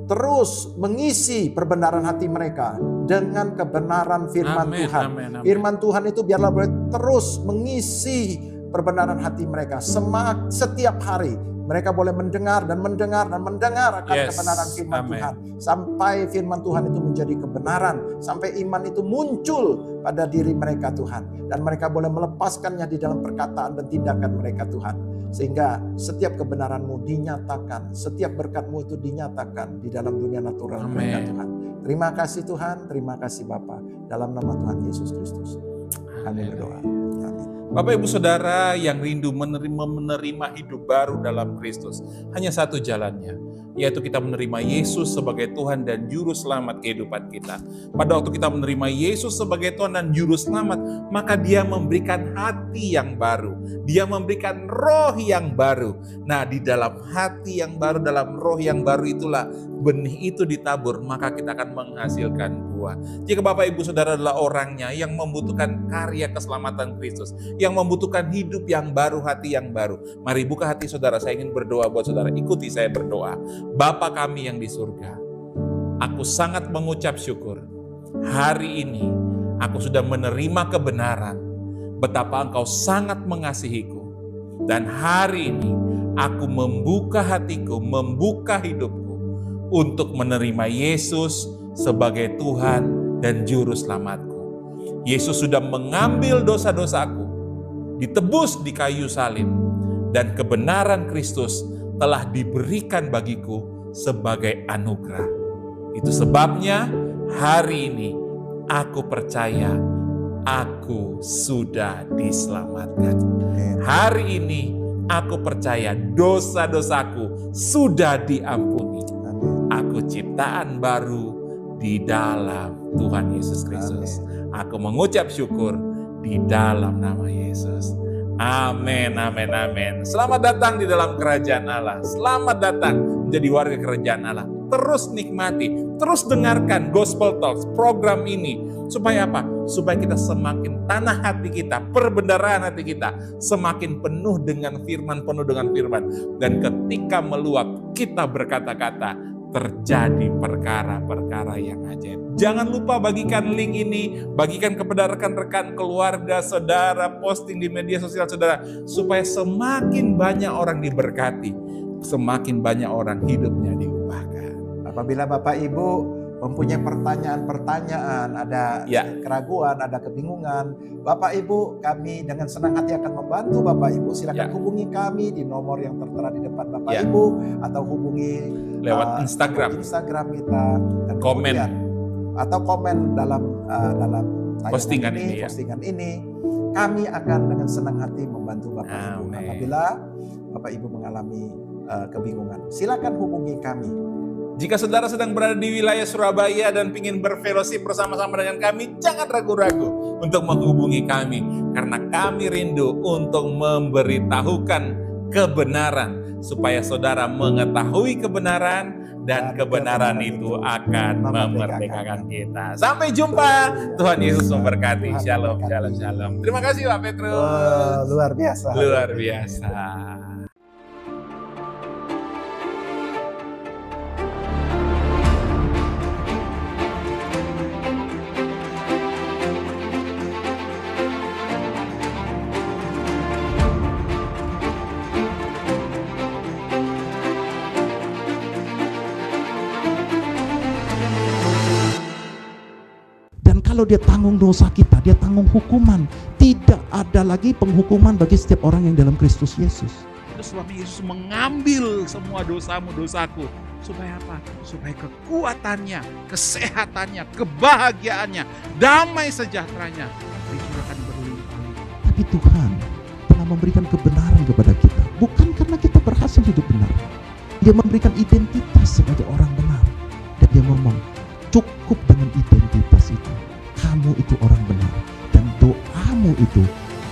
terus mengisi perbenaran hati mereka dengan kebenaran firman Amen, Tuhan. amen, amen. Firman Tuhan itu biarlah boleh terus mengisi perbenaran hati mereka. Setiap hari mereka boleh mendengar dan mendengar dan mendengar akan Yes, kebenaran firman amen. Tuhan. Sampai firman Tuhan itu menjadi kebenaran. Sampai iman itu muncul pada diri mereka Tuhan. Dan mereka boleh melepaskannya di dalam perkataan dan tindakan mereka Tuhan. Sehingga setiap kebenaran-Mu dinyatakan, setiap berkat-Mu itu dinyatakan di dalam dunia natural mereka Tuhan. Terima kasih Tuhan, terima kasih Bapa. Dalam nama Tuhan Yesus Kristus kami berdoa. Amin. Bapak Ibu Saudara yang rindu menerima hidup baru dalam Kristus, hanya satu jalannya, yaitu kita menerima Yesus sebagai Tuhan dan Juru Selamat kehidupan kita. Pada waktu kita menerima Yesus sebagai Tuhan dan Juru Selamat, maka Dia memberikan hati yang baru. Dia memberikan roh yang baru. Nah, di dalam hati yang baru, dalam roh yang baru itulah benih itu ditabur, maka kita akan menghasilkan buah. Jika Bapak Ibu Saudara adalah orangnya yang membutuhkan karya keselamatan Kristus, yang membutuhkan hidup yang baru, hati yang baru, mari buka hati saudara. Saya ingin berdoa buat saudara. Ikuti saya berdoa. Bapa kami yang di surga, aku sangat mengucap syukur. Hari ini aku sudah menerima kebenaran betapa Engkau sangat mengasihiku. Dan hari ini aku membuka hatiku, membuka hidupku untuk menerima Yesus sebagai Tuhan dan Juru Selamatku. Yesus sudah mengambil dosa-dosaku, ditebus di kayu salib, dan kebenaran Kristus telah diberikan bagiku sebagai anugerah. Itu sebabnya hari ini aku percaya aku sudah diselamatkan. Hari ini aku percaya dosa-dosaku sudah diampuni. Aku ciptaan baru di dalam Tuhan Yesus Kristus. Aku mengucap syukur di dalam nama Yesus. Amin, amin, amin. Selamat datang di dalam kerajaan Allah. Selamat datang menjadi warga kerajaan Allah. Terus nikmati, terus dengarkan Gospel Talks, program ini. Supaya apa? Supaya kita semakin tanah hati kita, perbendaharaan hati kita semakin penuh dengan firman, Dan ketika meluap, kita berkata-kata, terjadi perkara-perkara yang ajaib. Jangan lupa bagikan link ini, bagikan kepada rekan-rekan, keluarga, saudara, posting di media sosial saudara, supaya semakin banyak orang diberkati, semakin banyak orang hidupnya diubahkan. Apabila Bapak Ibu mempunyai pertanyaan-pertanyaan, ada keraguan, ada kebingungan, Bapak Ibu, kami dengan senang hati akan membantu Bapak Ibu. Silakan hubungi kami di nomor yang tertera di depan Bapak Ibu, atau hubungi lewat Instagram kita, dan komen atau komen dalam postingan ini. Kami akan dengan senang hati membantu Bapak Ibu apabila Bapak Ibu mengalami kebingungan. Silakan hubungi kami. Jika saudara sedang berada di wilayah Surabaya dan ingin berfellowship bersama-sama dengan kami, jangan ragu-ragu untuk menghubungi kami. Karena kami rindu untuk memberitahukan kebenaran, supaya saudara mengetahui kebenaran, dan kebenaran itu akan memerdekakan kita. Sampai jumpa. Tuhan Yesus memberkati. Shalom, shalom, shalom. Terima kasih Pak Petrus. Luar biasa. Luar biasa. Kalau dia tanggung dosa kita, dia tanggung hukuman. Tidak ada lagi penghukuman bagi setiap orang yang dalam Kristus Yesus. Itu sebabnya Yesus mengambil semua dosamu, dosaku. Supaya apa? Supaya kekuatannya, kesehatannya, kebahagiaannya, damai sejahteranya dicurahkan berlimpah-limpah. Tapi Tuhan telah memberikan kebenaran kepada kita. Bukan karena kita berhasil hidup benar. Dia memberikan identitas sebagai orang benar. dia ngomong, cukup dengan identitas itu. Kamu itu orang benar. Dan doamu itu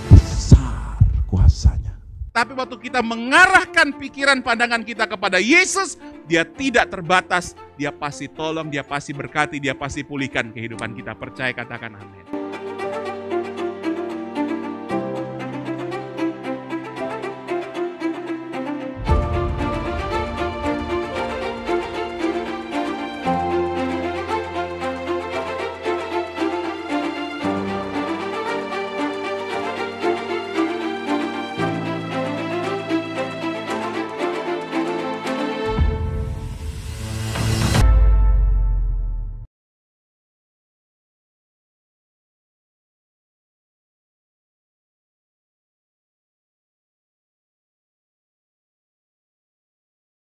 besar kuasanya. Tapi waktu kita mengarahkan pikiran pandangan kita kepada Yesus, dia tidak terbatas. Dia pasti tolong, dia pasti berkati, dia pasti pulihkan kehidupan kita. Percaya, katakan amin.